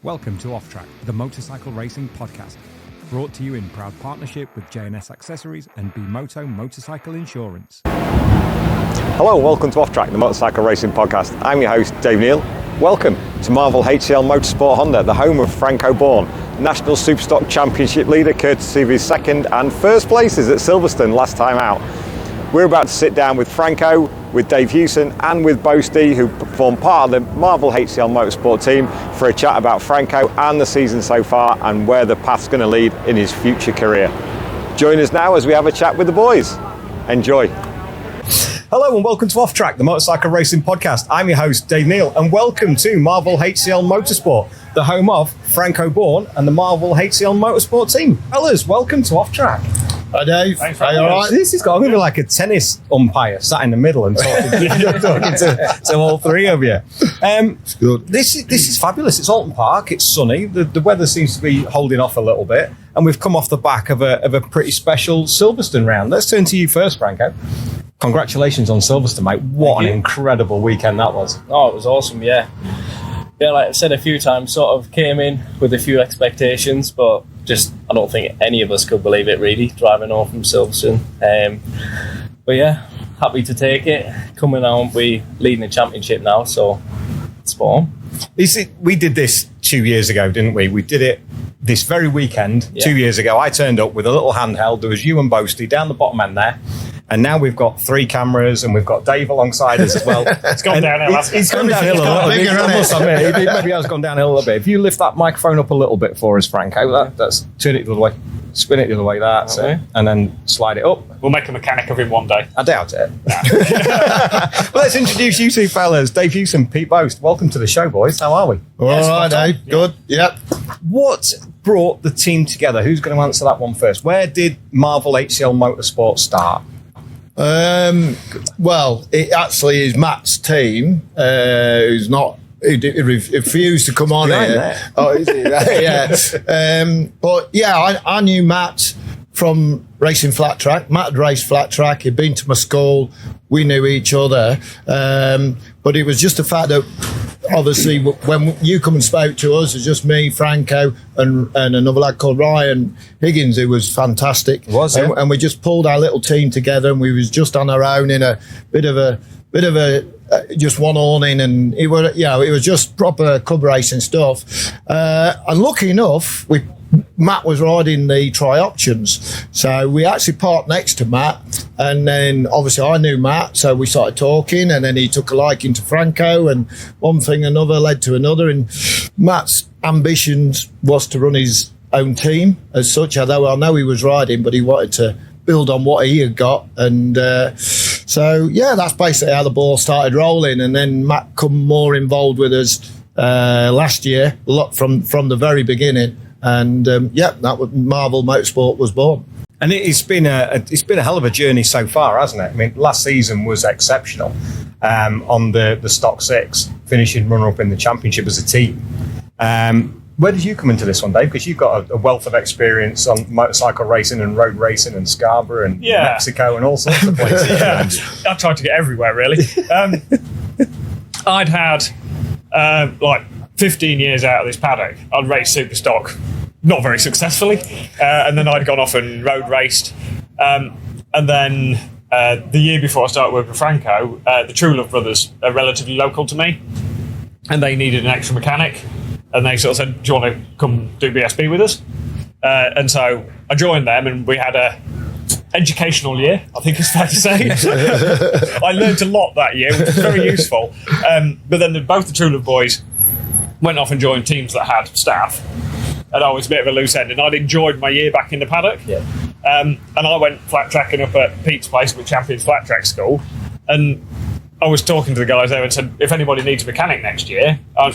Welcome to Off Track, the motorcycle racing podcast, brought to you in proud partnership with J&S Accessories and B-Moto Motorcycle Insurance. Hello and welcome to Off Track, the motorcycle racing podcast. I'm your host, Dave Neal. Welcome to Marvel HCL Motorsport Honda, the home of Franco Bourne, National Superstock Championship leader, courtesy of his second and first places at Silverstone last time out. We're about to sit down with Franco, with Dave Hewson and with Boasty, who form part of the Marvel HCL Motorsport team, for a chat about Franco and the season so far and where the path's going to lead in his future career. Join us now as we have a chat with the boys. Enjoy. Hello and welcome to Off Track, the motorcycle racing podcast. I'm your host, Dave Neal, and welcome to Marvel HCL Motorsport, the home of Franco Bourne and the Marvel HCL Motorsport team. Fellas, welcome to Off Track. Hi Dave, thanks, are you alright? This is going to be like a tennis umpire sat in the middle and talking to all three of you. It's good. This is fabulous. It's Alton Park, it's sunny, the weather seems to be holding off a little bit, and we've come off the back of a pretty special Silverstone round. Let's turn to you first, Franco. Congratulations on Silverstone, mate. What an incredible weekend that was. Oh, it was awesome, yeah. Yeah, like I've said a few times, sort of came in with a few expectations, but just I don't think any of us could believe it, really, driving home from Silverstone. But yeah, happy to take it. Coming on, we leading the championship now, so it's spot on. We did this 2 years ago, didn't we? We did it this very weekend, 2 years ago. I turned up with a little handheld. There was you and Boasty down the bottom end there. And now we've got 3 cameras and we've got Dave alongside us as well. It's gone downhill. It's gone downhill a little bit. I must admit, maybe has gone downhill a little bit. If you lift that microphone up a little bit for us, Franco, that's turn it the other way, spin it the other way, that's it, and then slide it up. We'll make a mechanic of him one day. I doubt it. Well, let's introduce you two fellas, Dave Hewson, Pete Boast. Welcome to the show, boys. How are we? All right, Dave. Good. Yep. What brought the team together? Who's going to answer that one first? Where did Marvel HCL Motorsport start? Well, it actually is Matt's team, who refused to come on here. There. Oh, is he? Yeah. But yeah, I knew Matt from racing flat track. Matt had raced flat track. He'd been to my school. We knew each other. But it was just the fact that, obviously, when you come and spoke to us, it was just me, Franco, and another lad called Ryan Higgins, who was fantastic. Was it? And we just pulled our little team together, and we was just on our own in a bit of a just one awning, and it was just proper club racing stuff. And lucky enough, Matt was riding the tri-options, so we actually parked next to Matt, and then obviously I knew Matt, so we started talking, and then he took a liking to Franco, and one thing another led to another, and Matt's ambitions was to run his own team as such, although I know he was riding, but he wanted to build on what he had got, and so yeah, that's basically how the ball started rolling, and then Matt come more involved with us last year, a lot from the very beginning. And that was Marvel Motorsport was born. And it's been a hell of a journey so far, hasn't it? I mean, last season was exceptional on the Stock 6, finishing runner-up in the championship as a team. Where did you come into this one, Dave? Because you've got a wealth of experience on motorcycle racing and road racing and Scarborough and Mexico and all sorts of places. I tried to get everywhere, really. I'd had 15 years out of this paddock. I'd raced Superstock, not very successfully, and then I'd gone off and road raced. And then the year before I started working with Franco, the Truelove brothers are relatively local to me, and they needed an extra mechanic, and they sort of said, do you want to come do BSB with us? And so I joined them, and we had a educational year, I think it's fair to say. I learned a lot that year, which was very useful. But then both the Truelove boys went off and joined teams that had staff, and I was a bit of a loose end, and I'd enjoyed my year back in the paddock. And I went flat tracking up at Pete's place with Champions Flat Track School, and I was talking to the guys there and said, if anybody needs a mechanic next year, I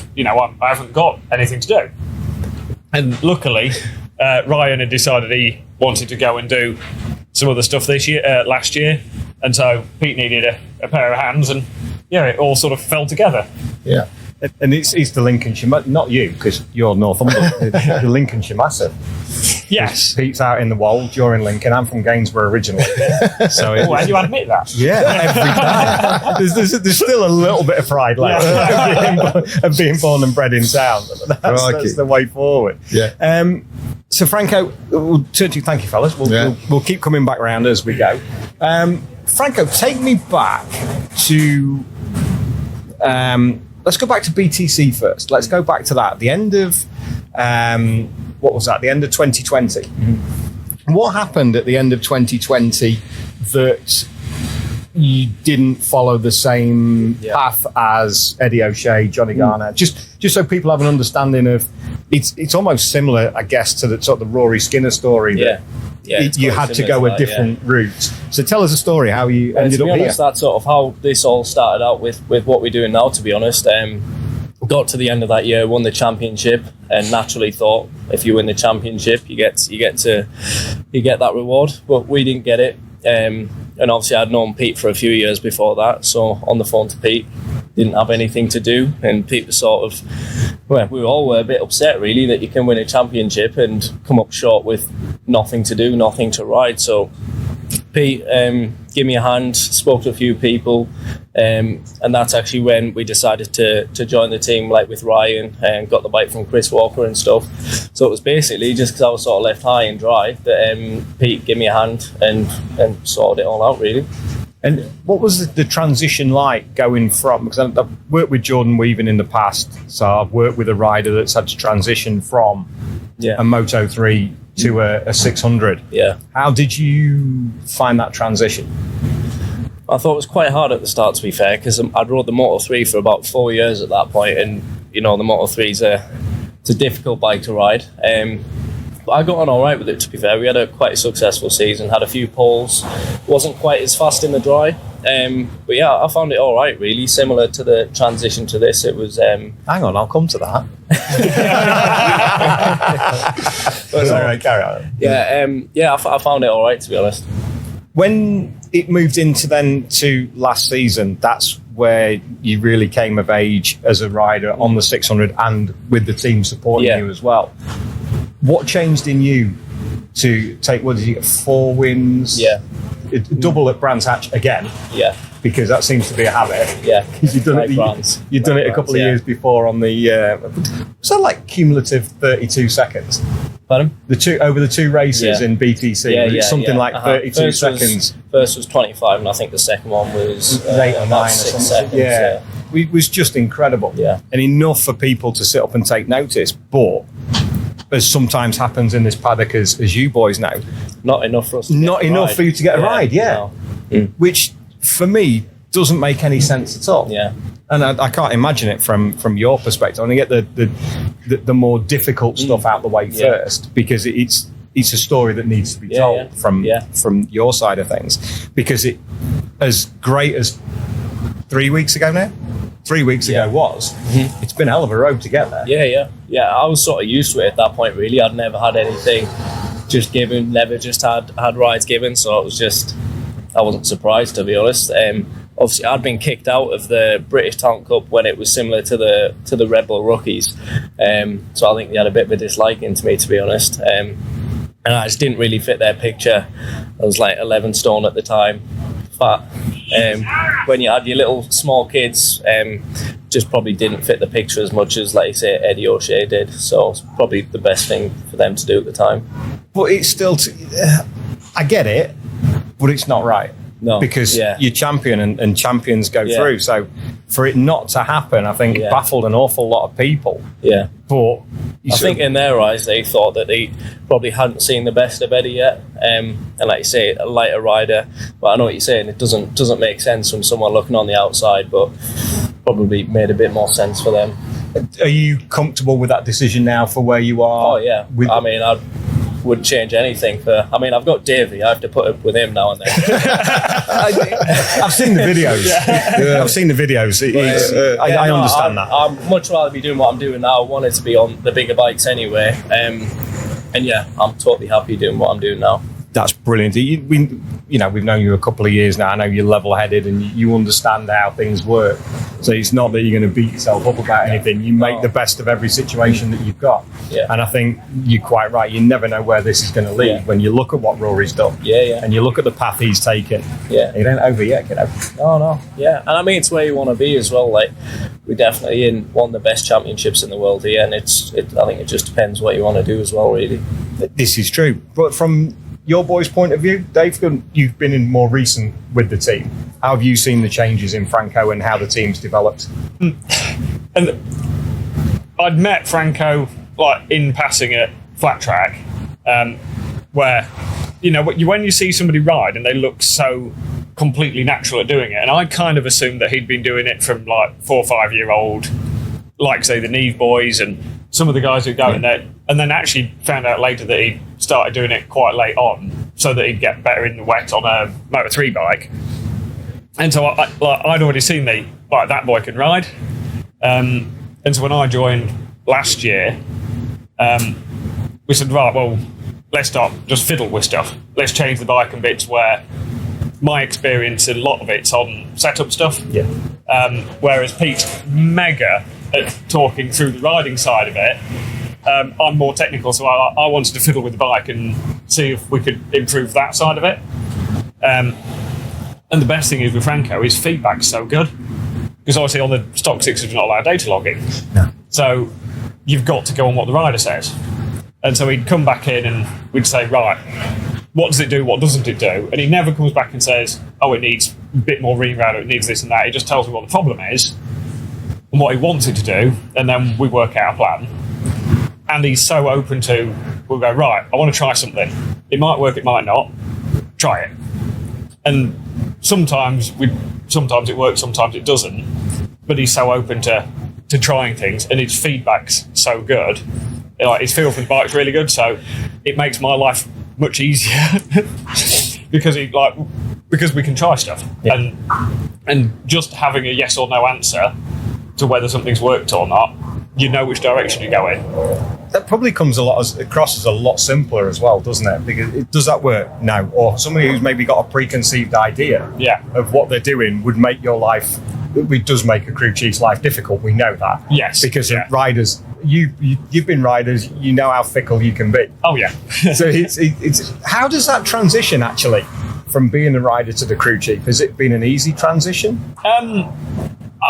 haven't got anything to do. And luckily, Ryan had decided he wanted to go and do some other stuff last year, and so Pete needed a pair of hands, and it all sort of fell together. Yeah. And it's the Lincolnshire, not you, because you're Northumberland, the Lincolnshire Massive. Yes. Pete's out in the Wold, you're in Lincoln. I'm from Gainsborough originally. So Oh, and you admit that? yeah, every time. There's still a little bit of pride left of being born and bred in town. That's the way forward. Yeah. So Franco, thank you, fellas. We'll keep coming back around as we go. Franco, take me back to. Let's go back to BTC first. Let's go back to that. The end of what was that? The end of 2020. Mm-hmm. What happened at the end of 2020 that you didn't follow the same path as Eddie O'Shea, Johnny Garner? Just so people have an understanding of, it's almost similar, I guess, to the sort of the Rory Skinner story. You had to go a different route. So tell us a story how you ended up here. Honest, that's sort of how this all started out with what we're doing now, to be honest. Got to the end of that year, won the championship, and naturally thought if you win the championship, you get that reward. But we didn't get it, and obviously I'd known Pete for a few years before that. So on the phone to Pete, didn't have anything to do, and Pete was sort of, we all were a bit upset really that you can win a championship and come up short with nothing to do, nothing to ride. So Pete, give me a hand, spoke to a few people, and that's actually when we decided to join the team, like with Ryan, and got the bike from Chris Walker and stuff. So it was basically just because I was sort of left high and dry that Pete gave me a hand and sorted it all out really. And what was the transition like going from, because I've worked with Jordan Weaving in the past, so I've worked with a rider that's had to transition from a Moto 3 to a 600. Yeah. How did you find that transition? I thought it was quite hard at the start, to be fair, because I'd rode the Moto 3 for about 4 years at that point, and the Moto 3 is a difficult bike to ride. But I got on all right with it, to be fair. We had quite a successful season, had a few poles, wasn't quite as fast in the dry. But yeah, I found it all right, really. Similar to the transition to this, it was... Hang on, I'll come to that. Sorry, carry on. Yeah, I found it all right, to be honest. When it moved to last season, that's where you really came of age as a rider on the 600 and with the team supporting you as well. What changed in you to take, what did you get, 4 wins? Yeah. Double at Brands Hatch again? Yeah. Because that seems to be a habit. Yeah. Because you've done it a couple of years before on the, was that like cumulative 32 seconds? Pardon? Over the 2 races in BTC, something like 32 seconds. First was 25, and I think the second one was 8 or 9 or 6 something. seconds. Yeah. It was just incredible. Yeah. And enough for people to sit up and take notice, but as sometimes happens in this paddock, as you boys know, not enough for us. Not enough for you to get a ride, No. Which for me doesn't make any sense at all. Yeah, and I can't imagine it from your perspective. I want to get the more difficult stuff out the way first, because it's a story that needs to be told from your side of things. Because it, as great as 3 weeks ago now. 3 weeks ago was. Mm-hmm. It's been a hell of a road to get there. Yeah. I was sort of used to it at that point. Really, I'd never had anything just given. Never just had rides given. So it was just, I wasn't surprised, to be honest. Obviously, I'd been kicked out of the British Talent Cup when it was similar to the Red Bull rookies. So I think they had a bit of a disliking to me, to be honest. And I just didn't really fit their picture. I was like 11 stone at the time, fat. When you had your little small kids, just probably didn't fit the picture as much as, like you say, Eddie O'Shea did. So it's probably the best thing for them to do at the time. But it's still, I get it, but it's not right. No, because you're champion and champions go through. So for it not to happen, I think baffled an awful lot of people. Yeah. But I think in their eyes, they thought that they probably hadn't seen the best of Eddie yet. And like you say, a lighter rider. But I know what you're saying. It doesn't make sense from someone looking on the outside, but probably made a bit more sense for them. Are you comfortable with that decision now for where you are? Oh, yeah. I wouldn't change anything I've got Davey. I have to put up with him now and then. I've seen the videos. I've seen the videos. I understand that. I'd much rather be doing what I'm doing now. I wanted to be on the bigger bikes anyway. And yeah, I'm totally happy doing what I'm doing now. That's brilliant. We've known you a couple of years now. I know you're level-headed and you understand how things work. So it's not that you're going to beat yourself up about anything. You make the best of every situation that you've got. Yeah. And I think you're quite right. You never know where this is going to lead when you look at what Rory's done. And you look at the path he's taken. It ain't over yet, kiddo. No. And I mean, it's where you want to be as well. Like, we're definitely in one of the best championships in the world here, and I think it just depends what you want to do as well, really. This is true. But from your boys' point of view, Dave, you've been in more recent with the team. How have you seen the changes in Franco and how the team's developed? And I'd met Franco like in passing at flat track, where when you see somebody ride and they look so completely natural at doing it, and I kind of assumed that he'd been doing it from like 4 or 5 year old, like say the Neve boys and some of the guys who go in there, and then actually found out later that he started doing it quite late on so that he'd get better in the wet on a Moto 3 bike. And so I'd already seen that boy can ride. And so when I joined last year, we said, right, well, let's start just fiddle with stuff. Let's change the bike in bits where my experience, a lot of it's on setup stuff. Whereas Pete's mega at talking through the riding side of it. I'm more technical, so I wanted to fiddle with the bike and see if we could improve that side of it. And the best thing is with Franco, his feedback's so good. Because obviously on the stock 6 we're not allowed data logging. So you've got to go on what the rider says. And so he'd come back in and we'd say, right, what does it do, what doesn't it do? And he never comes back and says, oh, it needs a bit more reroute, or it needs this and that. He just tells me what the problem is and what he wants it to do, and then we work out a plan. And he's so open to, we'll go, right, I want to try something. It might work, it might not. Try it. And sometimes it works, sometimes it doesn't. But he's so open to trying things, and his feedback's so good. Like, his feel for the bike's really good, so it makes my life much easier because we can try stuff. And just having a yes or no answer to whether something's worked or not, you know which direction you're going. That probably comes across as a lot simpler as well, doesn't it? Because does that work? No. Or somebody who's maybe got a preconceived idea of what they're doing would make your life. It does make a crew chief's life difficult. We know that. Yes. Because riders, you've been riders. You know how fickle you can be. Oh yeah. So it's how does that transition actually from being a rider to the crew chief? Has it been an easy transition? I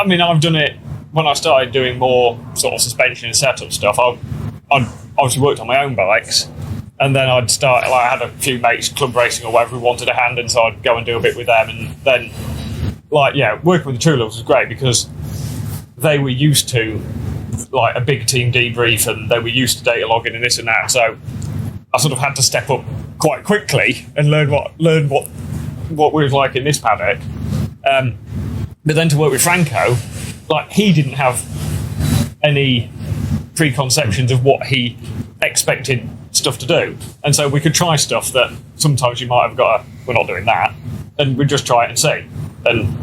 mean, I've done it when I started doing more sort of suspension and setup stuff. I'd obviously worked on my own bikes, and then I'd start. Like, I had a few mates club racing or whatever who wanted a hand, and so I'd go and do a bit with them. And then, working with the True Loves was great because they were used to like a big team debrief, and they were used to data logging and this and that. So I sort of had to step up quite quickly and learn what we was like in this paddock. But then to work with Franco, like, he didn't have any preconceptions of what he expected stuff to do, and so we could try stuff that sometimes you might have got we're not doing that, and we'd just try it and see. And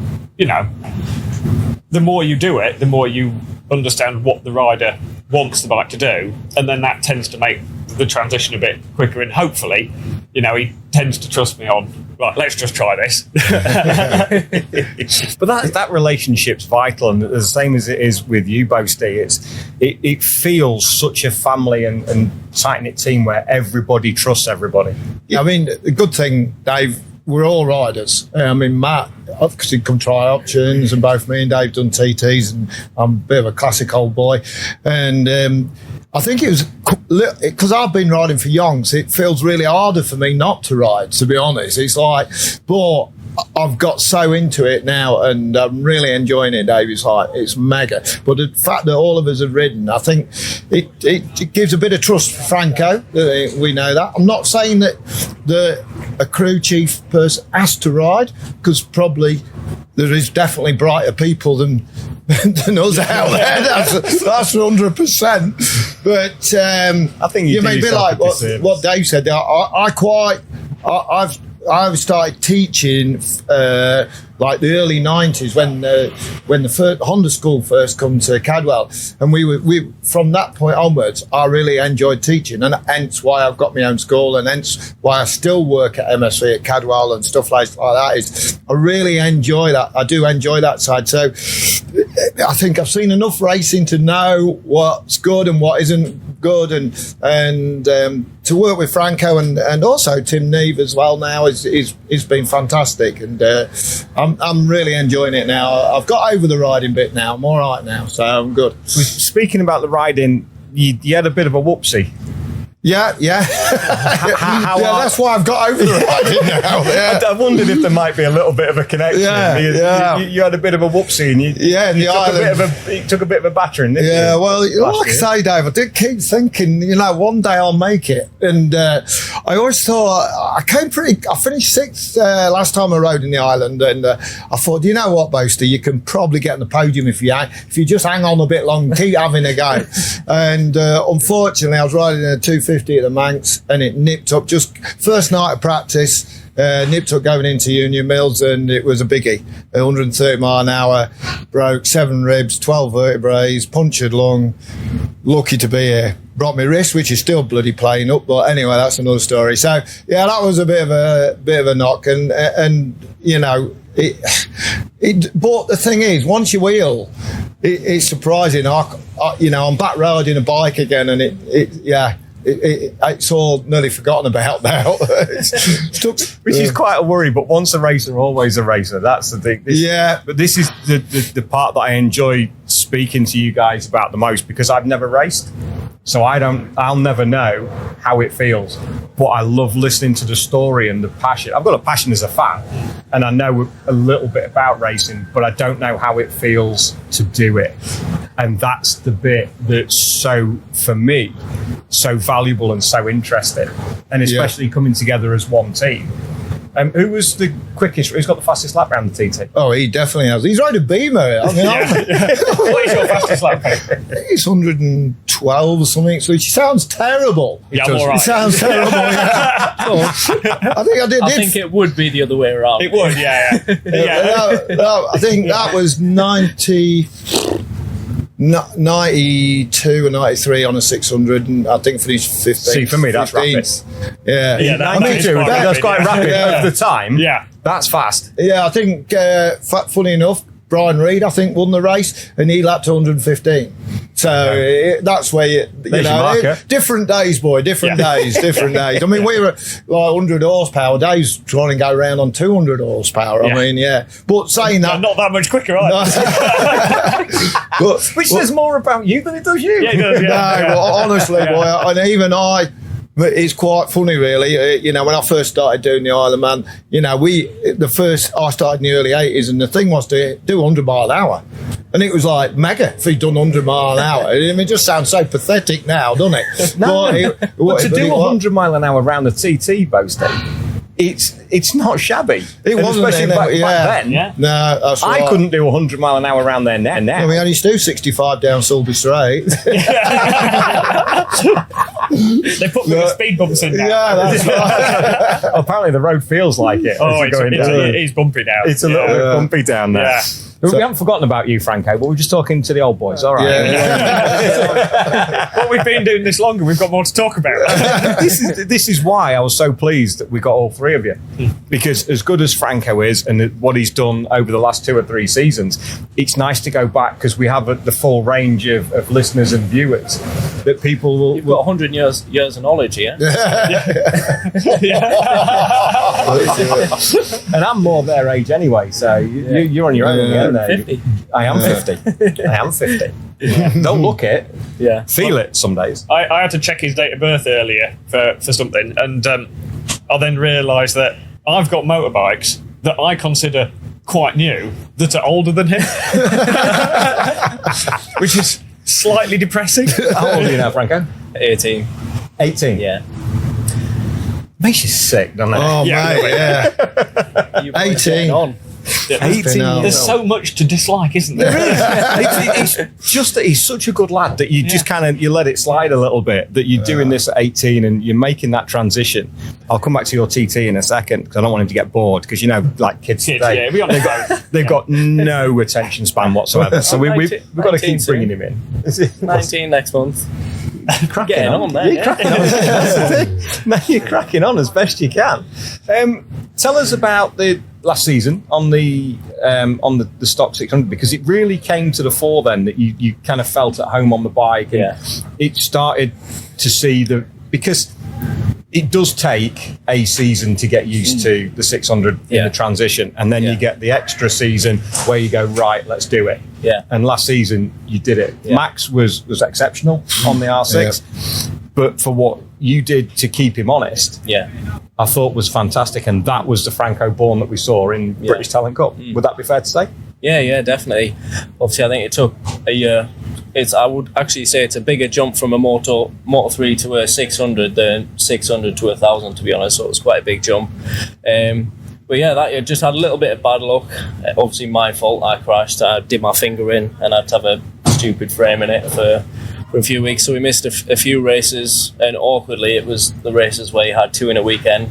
the more you do it, the more you understand what the rider wants the bike to do, and then that tends to make the transition a bit quicker, and hopefully he tends to trust me on, right, let's just try this. But that relationship's vital, and the same as it is with you, Boasty. It feels such a family and tight-knit team where everybody trusts everybody. I mean, the good thing, Dave, we're all riders. I mean, Matt, because he'd come try options, and both me and Dave done TTs, and I'm a bit of a classic old boy. And I think it was because I've been riding for Youngs. It feels really harder for me not to ride, to be honest. It's like, but I've got so into it now, and I'm really enjoying it, Dave. It's mega. But the fact that all of us have ridden, I think it gives a bit of trust for Franco. We know that. I'm not saying that a crew chief person has to ride, because probably there is definitely brighter people than us out there. That's 100%. But I think you may be like what Dave said. I started teaching like the early 90s when the first Honda school first come to Cadwell, and we from that point onwards I really enjoyed teaching, and hence why I've got my own school, and hence why I still work at MSV at Cadwell and stuff like that. Is I really enjoy that. I do enjoy that side. So I think I've seen enough racing to know what's good and what isn't good, and to work with Franco and also Tim Neve as well now is been fantastic, and I'm really enjoying it now. I've got over the riding bit now. I'm all right now, so I'm good. Speaking about the riding, you had a bit of a whoopsie. Yeah. That's why I've got over the riding now. Yeah. I wondered if there might be a little bit of a connection. You had a bit of a whoopsie, and you took a bit of a battering, didn't you? Yeah, well, like I say, Dave, I did keep thinking, one day I'll make it. And I always thought, I finished sixth last time I rode in the island, and I thought, you know what, Boaster, you can probably get on the podium if you just hang on a bit long, keep having a go. And unfortunately, I was riding a 250 at the Manx, and it nipped up just first night of practice. Nipped up going into Union Mills, and it was a biggie. 130 mile an hour, broke 7 ribs, 12 vertebrae, punctured lung. Lucky to be here. Broke my wrist, which is still bloody playing up, but anyway, that's another story. So yeah, that was a bit of a knock, and it. But the thing is, once you wheel, it's surprising. I'm back riding a bike again, and it's all nearly forgotten about now. Which is quite a worry, but once a racer, always a racer. That's the thing. But this is the part that I enjoy speaking to you guys about the most, because I've never raced. So I'll never know how it feels. But I love listening to the story and the passion. I've got a passion as a fan, and I know a little bit about racing, but I don't know how it feels to do it. And that's the bit that's for me, so valuable and so interesting. And especially coming together as one team. Who was the quickest? Who's got the fastest lap round the TT? Oh, he definitely has. He's riding a Beamer. I mean, What is your fastest lap? I think it's 112 or something, which sounds terrible. Yeah, I'm all right. It sounds terrible. Yeah. I think it would be the other way around. It would, yeah. No, I think that was 92 or 93 on a 600, and I think finished 15. See, for me, that's 15. rapid. Yeah, That's quite rapid over the time. Yeah. That's fast. Yeah, I think, funny enough, Brian Reid, I think, won the race, and he lapped 115. So that's where different days, boy, different days. I mean, we were like 100 horsepower. Dave's trying to go around on 200 horsepower. I mean, but saying that, not that much quicker, either. Which says more about you than it does you. Yeah, it does, Well, honestly, boy, and even but it's quite funny, really. When I first started doing the Isle of Man, I started in the early 80s, and the thing was to do 100 mile an hour. And it was like mega if he'd done 100 mile an hour. I mean, it just sounds so pathetic now, doesn't it? But to do 100 mile an hour around the TT, Boasting, it's not shabby. It wasn't, especially back then. Yeah. No, that's right. I couldn't do 100 mile an hour around there now. Well, we only used to do 65 down Sulby Straight. They put the speed bumps in now. Yeah, that's right. Apparently the road feels like it. Oh, it's bumpy now. It's a little bit bumpy down there. Yeah. We haven't forgotten about you, Franco, but we're just talking to the old boys. All right. Well, we've been doing this longer. We've got more to talk about. This is why I was so pleased that we got all three of you. Because as good as Franco is and what he's done over the last 2 or 3 seasons, it's nice to go back because we have the full range of listeners and viewers that people will... You've got 100 years of knowledge here. And I'm more their age anyway, so you're on your own. 50. I am 50. I am 50. Don't look it. Yeah. Feel it some days. I had to check his date of birth earlier for something, and I then realised that I've got motorbikes that I consider quite new that are older than him, which is slightly depressing. How old are you now, Franco? 18. 18? Yeah. Makes you sick, doesn't it? Oh, Yeah, mate, yeah. You boys getting 18. on. There's so much to dislike, isn't there? It's just that he's such a good lad that you just you let it slide a little bit, that you're doing this at 18 and you're making that transition. I'll come back to your TT in a second because I don't want him to get bored, because like kids today, they've got no attention span whatsoever. So we've got to keep bringing him in. 19 next month. Cracking on there. You're cracking on as best you can. Tell us about the last season on the stock 600, because it really came to the fore then that you kind of felt at home on the bike, and it started to see because it does take a season to get used to the 600 in the transition, and then you get the extra season where you go, right, let's do it. Yeah. And last season you did it. Yeah. Max was exceptional on the R6, but for what you did to keep him honest, I thought was fantastic, and that was the Franco Bourne that we saw in British Talent Cup. Would that be fair to say? Yeah, definitely. Obviously, I think it took a year. I would actually say it's a bigger jump from a Moto 3 to a 600 than 600 to 1,000, to be honest. So it was quite a big jump. But that year just had a little bit of bad luck. Obviously, my fault. I crashed. I did my finger in, and I had to have a stupid frame in it for a few weeks. So we missed a few races, and awkwardly, it was the races where you had 2 in a weekend.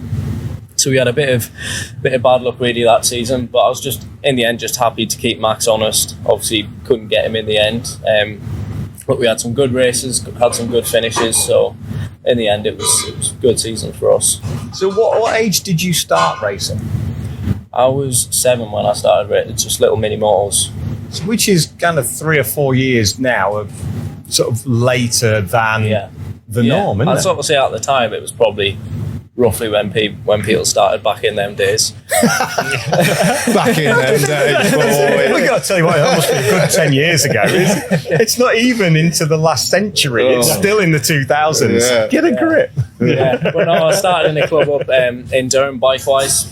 So we had a bit of bad luck really that season, but I was just in the end just happy to keep Max honest. Obviously couldn't get him in the end, but we had some good races, had some good finishes. So in the end, it was a good season for us. So what age did you start racing? I was 7 when I started racing, just little mini motors, which is kind of 3 or 4 years now of sort of later than the norm. Isn't I'd it? sort of say at the time it was probably roughly when people started back in them days. Back in them days, boy. We've got to tell you what, that must be a good 10 years ago. It's not even into the last century. It's still in the 2000s. Yeah. Get a grip. But no, I started in a club up in Durham, bike-wise,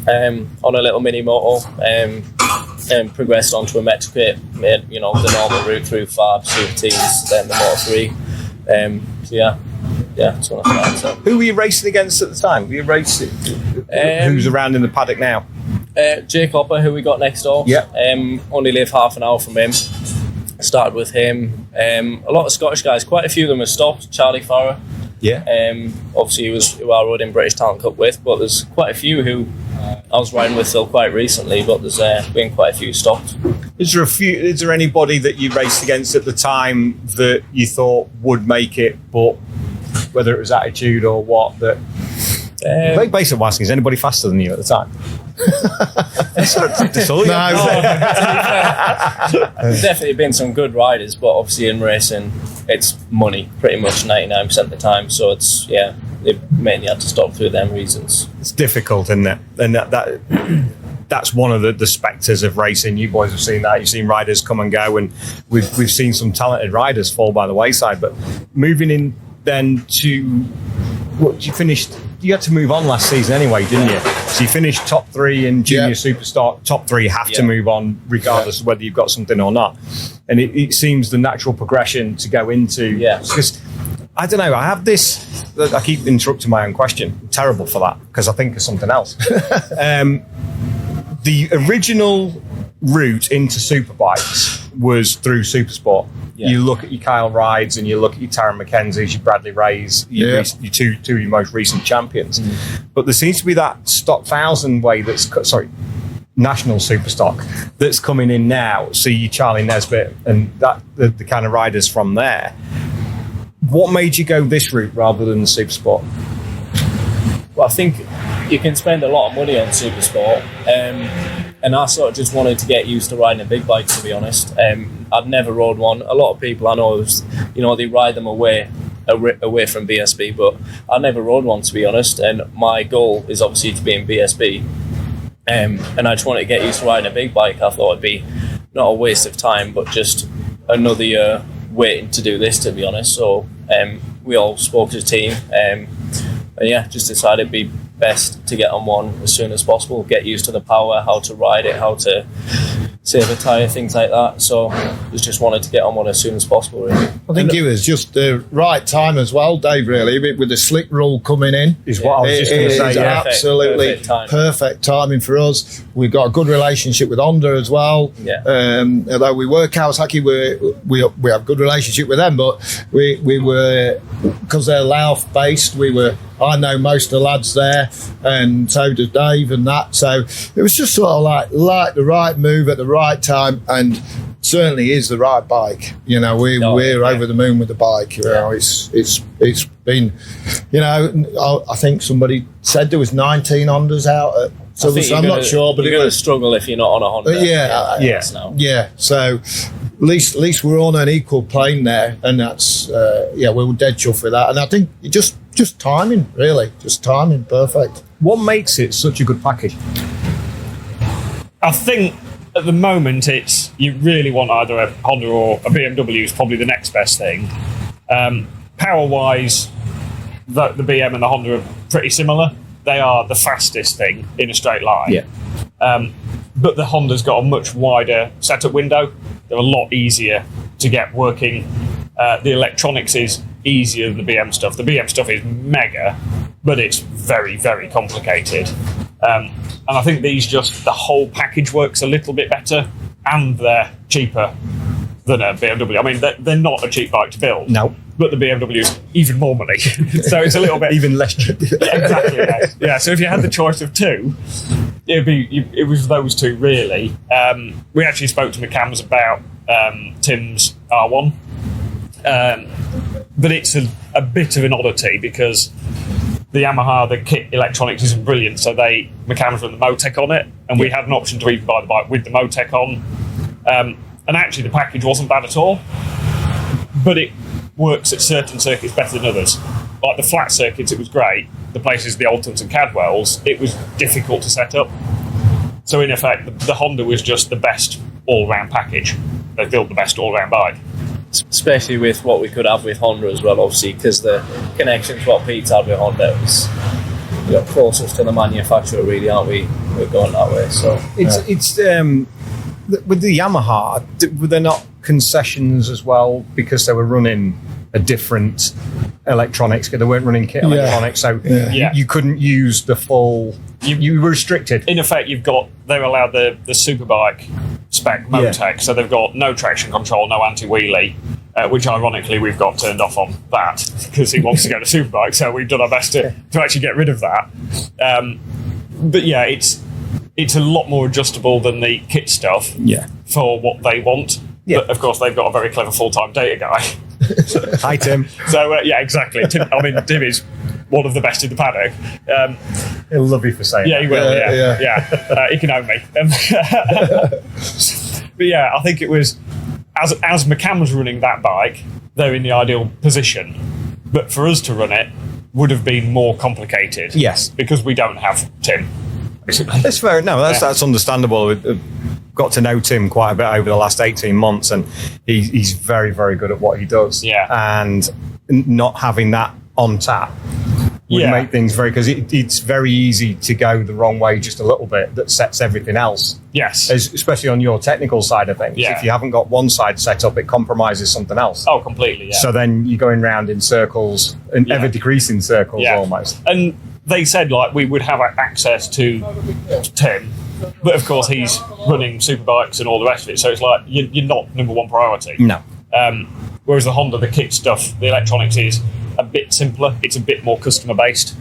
on a little mini moto, and progressed onto a Metro kit, made the normal route through Fab, Super Tees, then the Moto 3. That's what I started. So. Who were you racing against at the time? Were you racing? Who's around in the paddock now? Jake Hopper, who we got next door. Yeah. Only live half an hour from him. Started with him. A lot of Scottish guys. Quite a few of them have stopped. Charlie Farrer. Yeah. Obviously, he was who I rode in British Talent Cup with, but there's quite a few who I was riding with still quite recently, but there's been quite a few stopped. Is there anybody that you raced against at the time that you thought would make it, but whether it was attitude or what, that basically asking, is anybody faster than you at the time? There's definitely been some good riders, but obviously in racing it's money pretty much 99% of the time, so it's they mainly had to stop through them reasons. It's difficult, isn't it? And that's one of the spectres of racing. You boys have seen that. You've seen riders come and go, and we've seen some talented riders fall by the wayside. But moving in then to what you finished, you had to move on last season anyway, didn't you? So you finished top 3 in Junior Superstock. Top 3 have to move on regardless of whether you've got something or not. And it seems the natural progression to go into. Because I don't know, I have this. I keep interrupting my own question. I'm terrible for that because I think of something else. The original route into superbikes was through Supersport. Yeah. You look at your Kyle Rides and you look at your Taron McKenzie's, your Bradley Rays, your two of your most recent champions. But there seems to be that stock 1,000 way national Superstock that's coming in now. See your Charlie Nesbitt and that the kind of riders from there. What made you go this route rather than the Supersport? Well, I think you can spend a lot of money on Supersport, and I sort of just wanted to get used to riding a big bike, to be honest. I'd never rode one. A lot of people I know, they ride them away from BSB, but I never rode one, to be honest. And my goal is obviously to be in BSB, and I just wanted to get used to riding a big bike. I thought it'd be not a waste of time, but just another year waiting to do this, to be honest. So we all spoke as a team, and just decided it'd be best to get on one as soon as possible, get used to the power, how to ride it, how to save a tyre, things like that. So just wanted to get on one as soon as possible, really. I think it was just the right time as well, Dave, really, with the slick rule coming in. Is what I was just going to say. Yeah. Absolutely perfect timing for us. We've got a good relationship with Honda as well. Yeah. Although we were Kawasaki, we have a good relationship with them, but we were, because they're Louth based, I know most of the lads there, and so does Dave and that. So it was just sort of like the right move at the right time, and certainly is the right bike. You know, we're over the moon with the bike. You know, it's been, you know, I think somebody said there was 19 Hondas out at Silverstone. I'm not sure, but you're going to struggle if you're not on a Honda. Yeah. So at least we're on an equal plane there, and that's we're dead chuffed with that. And I think just timing, really, perfect. What makes it such a good package? I think at the moment it's you really want either a Honda or a BMW is probably the next best thing. Power wise, the BM and the Honda are pretty similar. They are the fastest thing in a straight line. Yeah. But the Honda's got a much wider setup window. They're a lot easier to get working. The electronics is easier than the BM stuff. The BM stuff is mega, but it's very, very complicated. And I think the whole package works a little bit better, and they're cheaper than a BMW. I mean, they're not a cheap bike to build. No. But the BMW is even more money. So it's a little bit... even less cheap. Yeah, exactly. Yeah, so if you had the choice of two, it was those two, really. We actually spoke to McCams about Tim's R1. But it's a bit of an oddity because the Yamaha, the kit electronics isn't brilliant, so McCams run the Motec on it, and we had an option to even buy the bike with the Motec on. And actually the package wasn't bad at all, but it works at certain circuits better than others. Like the flat circuits, it was great. The places, the Altons and Cadwells, it was difficult to set up. So in effect, the Honda was just the best all-round package. They built the best all-round bike. Especially with what we could have with Honda as well, obviously, because the connection to what Pete's had with Honda was closest to the manufacturer, really, aren't we? We're going that way. So it's with the Yamaha, were there not concessions as well because they were running a different electronics? They weren't running kit electronics, so you couldn't use the full. You were restricted. In effect, they're allowed the Superbike spec Motec, so they've got no traction control, no anti-wheelie, which ironically we've got turned off on that because he wants to go to Superbike, so we've done our best to actually get rid of that. But yeah, it's a lot more adjustable than the kit stuff for what they want. Yeah. But of course, they've got a very clever full-time data guy. Hi, Tim. So exactly. Tim is one of the best in the paddock. He'll love you for saying that. He will, yeah. He can own me. But yeah, I think it was, as McCann was running that bike, they're in the ideal position. But for us to run it would have been more complicated. Yes. Because we don't have Tim, basically. That's fair. No, that's understandable. Got to know Tim quite a bit over the last 18 months, and he's very, very good at what he does. Yeah. And not having that on tap would make things because it's very easy to go the wrong way just a little bit. That sets everything else. Yes. Especially on your technical side of things. Yeah. If you haven't got one side set up, it compromises something else. Oh, completely, yeah. So then you're going round in circles, and ever decreasing circles almost. And they said we would have access to Tim, but of course he's running Superbikes and all the rest of it, so it's you're not number one priority. No. Whereas the Honda, the kit stuff, the electronics is a bit simpler. It's a bit more customer based.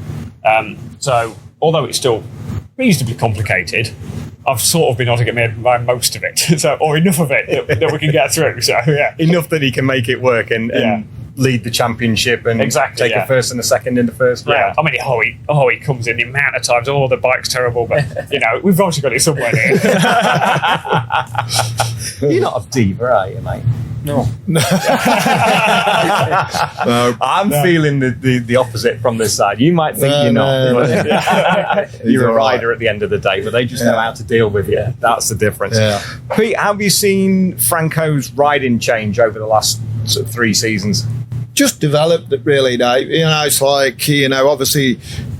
So although it's still reasonably complicated, I've sort of been able to get my head around most of it, or enough of it that we can get through. So yeah, enough that he can make it work and lead the championship and take a first and a second in the first round. I mean, he comes in the amount of times. Oh, the bike's terrible, but we've obviously got it somewhere here. You're not a diva, are you, mate? No. I'm feeling the opposite from this side. You might think you're not. You're a rider at the end of the day, but they just know how to deal with you. That's the difference. Yeah. Pete, how have you seen Franco's riding change over the last 3 seasons? Just developed it, really, Dave. It's obviously,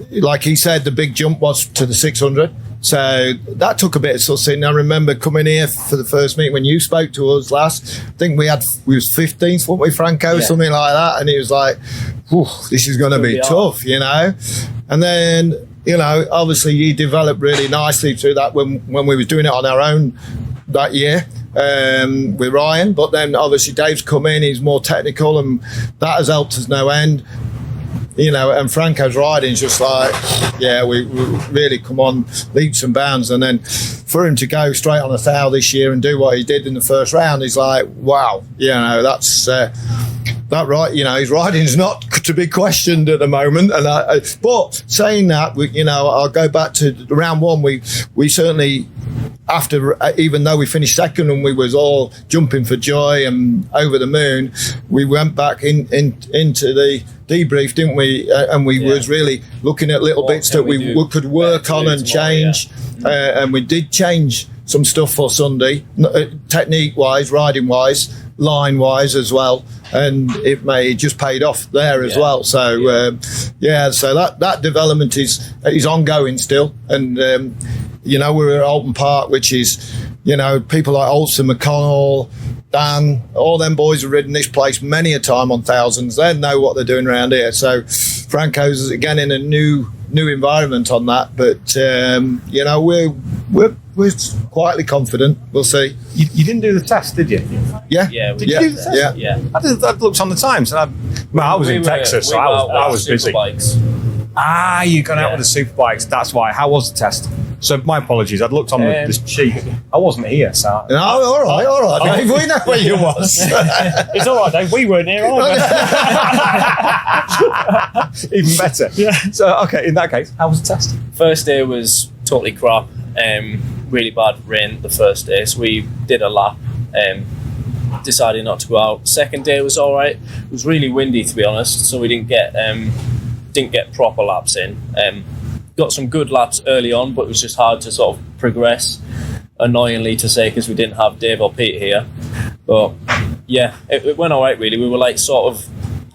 like he said, the big jump was to the 600. So that took a bit of sussing. I remember coming here for the first meeting when you spoke to us last. I think we was 15th, weren't we, Franco, something like that. And he was like, this is going to be tough, you know. And then, you know, obviously you developed really nicely through that when we was doing it on our own that year with Ryan. But then obviously Dave's come in, he's more technical, and that has helped us no end. You know, and Franco's riding's just like, we really come on leaps and bounds. And then for him to go straight on 1,000 this year and do what he did in the first round, he's like, wow, you know, that's that right. You know, his riding's not to be questioned at the moment. And but saying that, you know, I'll go back to round one. We certainly, after, even though we finished second and we was all jumping for joy and over the moon, we went back into the debrief, didn't we? And we was really looking at little bits that we could work on and change. And we did change some stuff for Sunday, technique-wise, riding-wise, line-wise as well. And it just paid off there as well. So, so that development is ongoing still. And, you know, we're at Alton Park, which is, you know, people like Olsen, McConnell, Dan, all them boys have ridden this place many a time on thousands. They know what they're doing around here. So Franco's again in a new environment on that. But you know, we're quietly confident. We'll see. You didn't do the test, did you? Yeah. Did you do the test? Yeah. I looked on the times, and I was in Texas, so I was busy. You gone out with the superbikes. That's why. How was the test? So my apologies. I'd looked on the sheet. I wasn't here, so. No, all right, Dave. We know where you was. It's all right, Dave. We weren't here either. Even better. Yeah. So, okay, in that case, how was the test? First day was totally crap. Really bad rain the first day, so we did a lap. Decided not to go out. Second day was all right. It was really windy, to be honest, so we didn't get proper laps in. Got some good laps early on, but it was just hard to sort of progress, annoyingly to say, because we didn't have Dave or Pete here. But yeah, it went all right, really. We were like sort of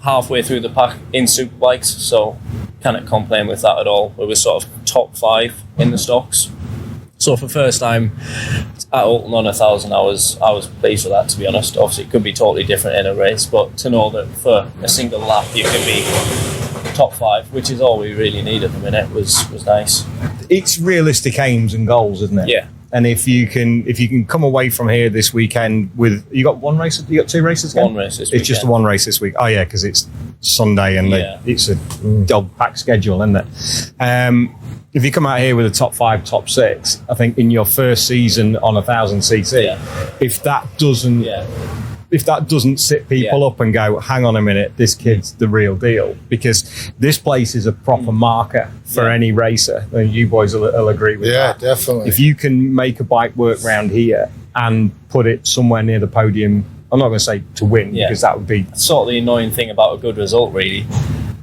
halfway through the pack in superbikes, so can't complain with that at all. We were sort of top 5 in the stocks. So for first time at Alton on 1,000, I was pleased with that, to be honest. Obviously, it could be totally different in a race, but to know that for a single lap you can be top 5, which is all we really need at the minute, was nice. It's realistic aims and goals, isn't it? Yeah. And if you can come away from here this weekend with, you got one race, you got 2 races again? One race this weekend. It's just one race this week. Oh yeah, because it's Sunday and it's a dog pack schedule, isn't it? If you come out here with a top 5, top 6, I think in your first season on 1,000cc, if that doesn't sit people up and go, hang on a minute, this kid's the real deal, because this place is a proper marker for any racer. And you boys will agree with that. Yeah, definitely. If you can make a bike work round here and put it somewhere near the podium, I'm not going to say to win, because that would be sort of the annoying thing about a good result, really.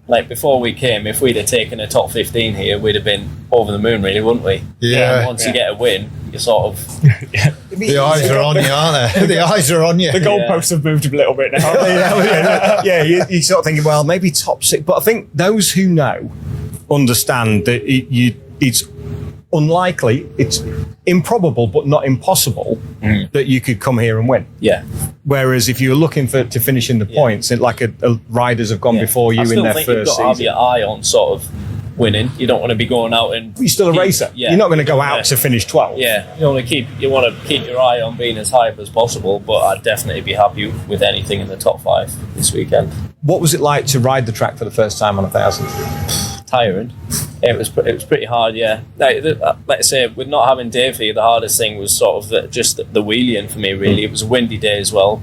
Like before we came, if we'd have taken a top 15 here, we'd have been over the moon, really, wouldn't we? Yeah. Once you get a win, you're sort of... The eyes are on you, aren't they? The eyes are on you. The goalposts have moved a little bit now. you're sort of thinking, well, maybe top 6. But I think those who know understand that it's unlikely, it's improbable, but not impossible that you could come here and win. Yeah. Whereas if you're looking to finish in the points, like riders have gone before you in their first season. You've got to have your eye on sort of winning. You don't want to be going out and... You're still a racer. Yeah, you're not going to go out to finish 12th. Yeah. You want to keep your eye on being as high up as possible, but I'd definitely be happy with anything in the top 5 this weekend. What was it like to ride the track for the first time on 1,000? Tiring. It was pretty hard, yeah. Like I say, with not having Dave here, the hardest thing was sort of the wheeling for me, really. It was a windy day as well.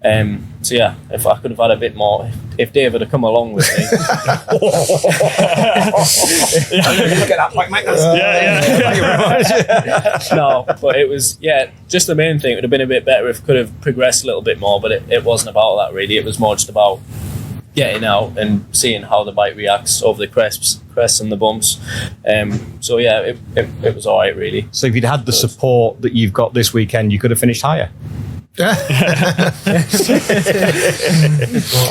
So yeah, if I could have had a bit more, if David had come along with me. Look at that point, mate. No, but it was, just the main thing. It would have been a bit better if it could have progressed a little bit more, but it wasn't about that, really. It was more just about getting out and seeing how the bike reacts over the crests and the bumps. So yeah, it was all right, really. So if you'd had the support that you've got this weekend, you could have finished higher.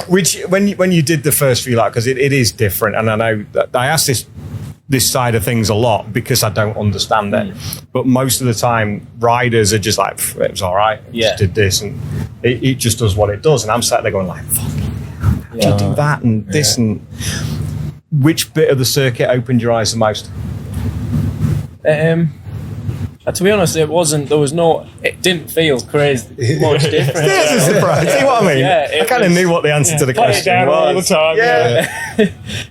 Which when you did the first few laps, because it is different, and I know that I asked this this side of things a lot because I don't understand it. But most of the time, riders are just like, it was all right. Just did this, and it just does what it does. And I'm sat there going like, fuck, how do you do that and this and. Which bit of the circuit opened your eyes the most? To be honest, it didn't feel crazy much different. There's a surprise. See what I mean? Yeah, I kind of knew what the answer to the question was. All the time.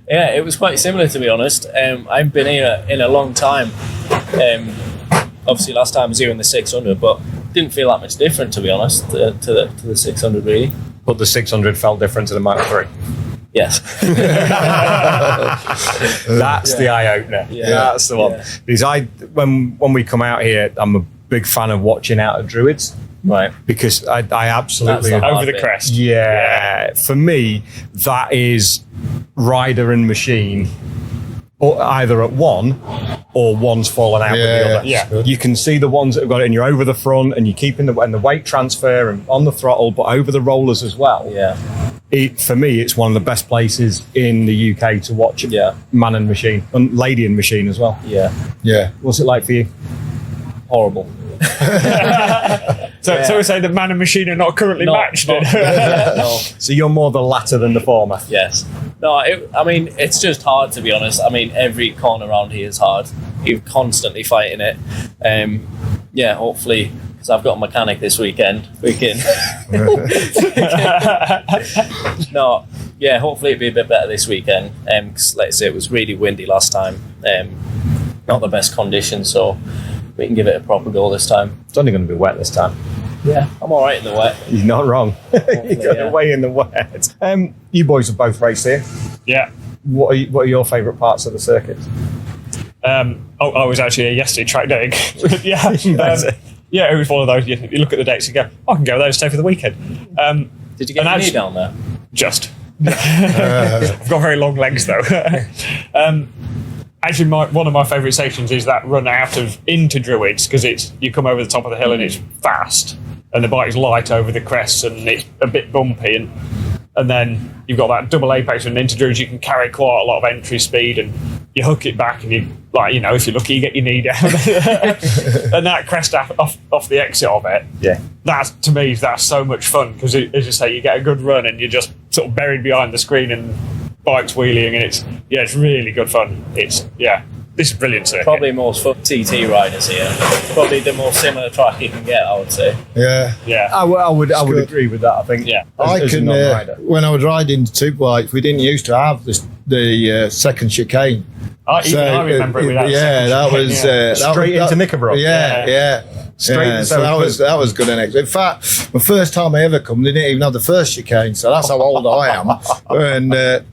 Yeah, it was quite similar, to be honest. I've been here in a long time. Obviously, last time I was here in the 600, but didn't feel that much different, to be honest, to the 600 really. But the 600 felt different to the Moto 3. Yes. That's the eye opener. Yeah. That's the one. Yeah. Because when we come out here, I'm a big fan of watching out of Druids. Right. Because I absolutely That's the hard Over the bit. crest. Yeah. For me, that is rider and machine, or either at one or one's fallen out with the other. Yeah. You can see the ones that have got it, and you're over the front, and you're keeping the weight transfer and on the throttle, but over the rollers as well. Yeah. For me, it's one of the best places in the UK to watch man and machine, and lady and machine as well. Yeah. Yeah. What's it like for you? Horrible. So we say the man and machine are not currently matched. No. So you're more the latter than the former. Yes. No, it's just hard, to be honest. I mean, every corner around here is hard. You're constantly fighting it. Hopefully, because I've got a mechanic this weekend. Hopefully it'll be a bit better this weekend. Because, like I say, it was really windy last time. Not the best conditions, so we can give it a proper go this time. It's only going to be wet this time. Yeah, I'm all right in the wet. You're not wrong. You got away in the wet. You boys have both raced here. Yeah. What are your favourite parts of the circuit? I was actually here yesterday track day. It was one of those. You look at the dates and go, I can go there and stay for the weekend. Did you get your knee down there? Just. I've got very long legs though. Actually, one of my favourite sections is that run into Druids, because you come over the top of the hill and it's fast, and the bike's light over the crests and it's a bit bumpy, and then you've got that double apex and into Druids you can carry quite a lot of entry speed, and you hook it back and you, like, if you're lucky, you get your knee down. And that crest off the exit of it, to me, that's so much fun, because as you say, you get a good run and you're just sort of buried behind the screen and bikes wheeling, and it's really good fun. This is brilliant circuit. Probably most fun TT riders here. Probably the most similar track you can get, I would say. Yeah. I would agree with that. I think. Yeah. As a non-rider. When I was riding Super Bikes, we didn't used to have the second chicane. I remember it without that was straight into Knickerbrook. Yeah. Straight. So that was good. In fact, the first time I ever come, they didn't even have the first chicane. So that's how old I am. And that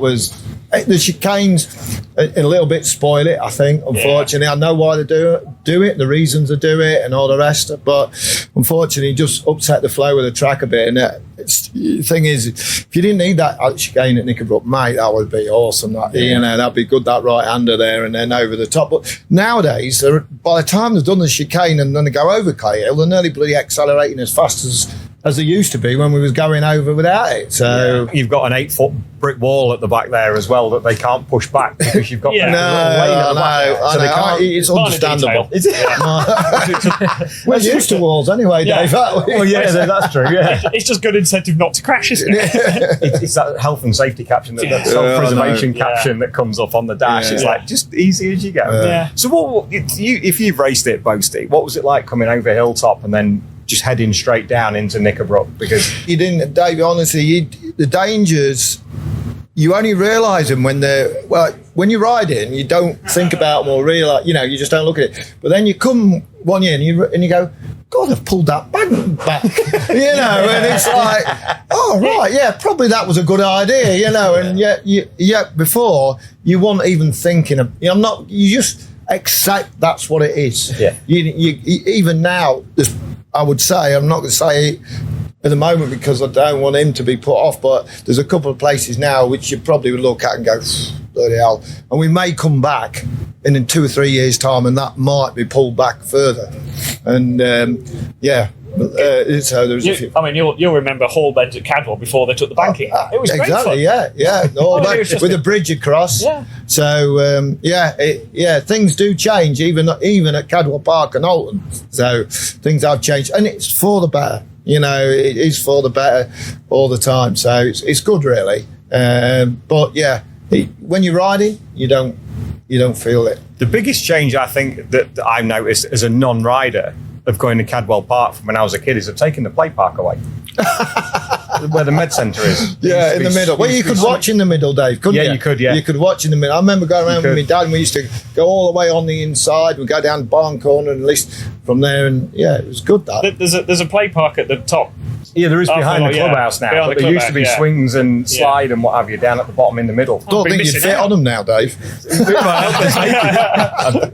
was the chicanes a little bit spoil it, I think. Unfortunately, I know why they do it, the reasons they do it, and all the rest. But unfortunately, just upset the flow of the track a bit. And the thing is, if you didn't need that chicane at Knickerbrook, mate, that would be awesome. That'd be good. That right hander there, and then over the top. But nowadays, by the time they've done the chicane and then they go over KL, they're nearly bloody accelerating as fast as they used to be when we was going over without it. So you've got an 8-foot brick wall at the back there as well that they can't push back because you've got I know. It's understandable. Is it? We're used to walls anyway, Dave. Well, yeah, that's true. Yeah, it's just good incentive not to crash, isn't it? It's that health and safety caption, that self-preservation caption that comes up on the dash. It's like just easy as you go. So, if you've raced it, Boasty, what was it like coming over Hilltop and then just heading straight down into Knickerbrook? Because you didn't, Dave. Honestly, the dangers. You only realise them when when you're riding, you don't think about them or realise, you just don't look at it. But then you come one year and you go, God, I've pulled that back, and it's like, oh, right, yeah, probably that was a good idea, and yet before, you weren't even thinking of, you just accept that's what it is. Yeah. You even now, I would say, I'm not going to say it at the moment because I don't want him to be put off, but there's a couple of places now which you probably would look at and go, bloody hell. And we may come back in 2 or 3 years' time and that might be pulled back further. And So there was a few. I mean, you'll remember hall bends at Cadwell before they took the banking. It was great fun. Yeah. All I mean, that, with a bridge across. Yeah. So things do change even at Cadwell Park and Alton. So things have changed, and it's for the better. It is for the better all the time. So it's good, really. But yeah, when you're riding, you don't feel it. The biggest change I think that I've noticed as a non-rider of going to Cadwell Park from when I was a kid is of taking the play park away. Where the med centre is. Yeah, in the middle. Well, you could watch in the middle, Dave, couldn't you? Yeah, you could, yeah. You could watch in the middle. I remember going around with my dad and we used to go all the way on the inside. We'd go down Barn Corner and at least from there, and yeah, it was good, that. There's a play park at the top. Yeah, there is behind the clubhouse now, but there used to be swings and slide and what have you down at the bottom in the middle. I don't think you'd fit on them now, Dave.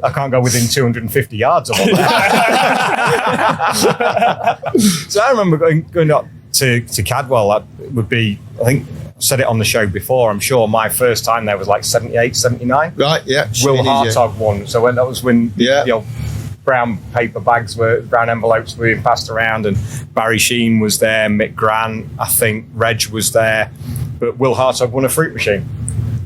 I can't go within 250 yards of them. So I remember going up to Cadwell. That would be, I think, I said it on the show before, I'm sure my first time there was like 78, 79. Right, yeah. Will Hartog won. So that was when brown brown envelopes were being passed around, and Barry Sheen was there, Mick Grant, I think Reg was there, but Will Hartog won a fruit machine,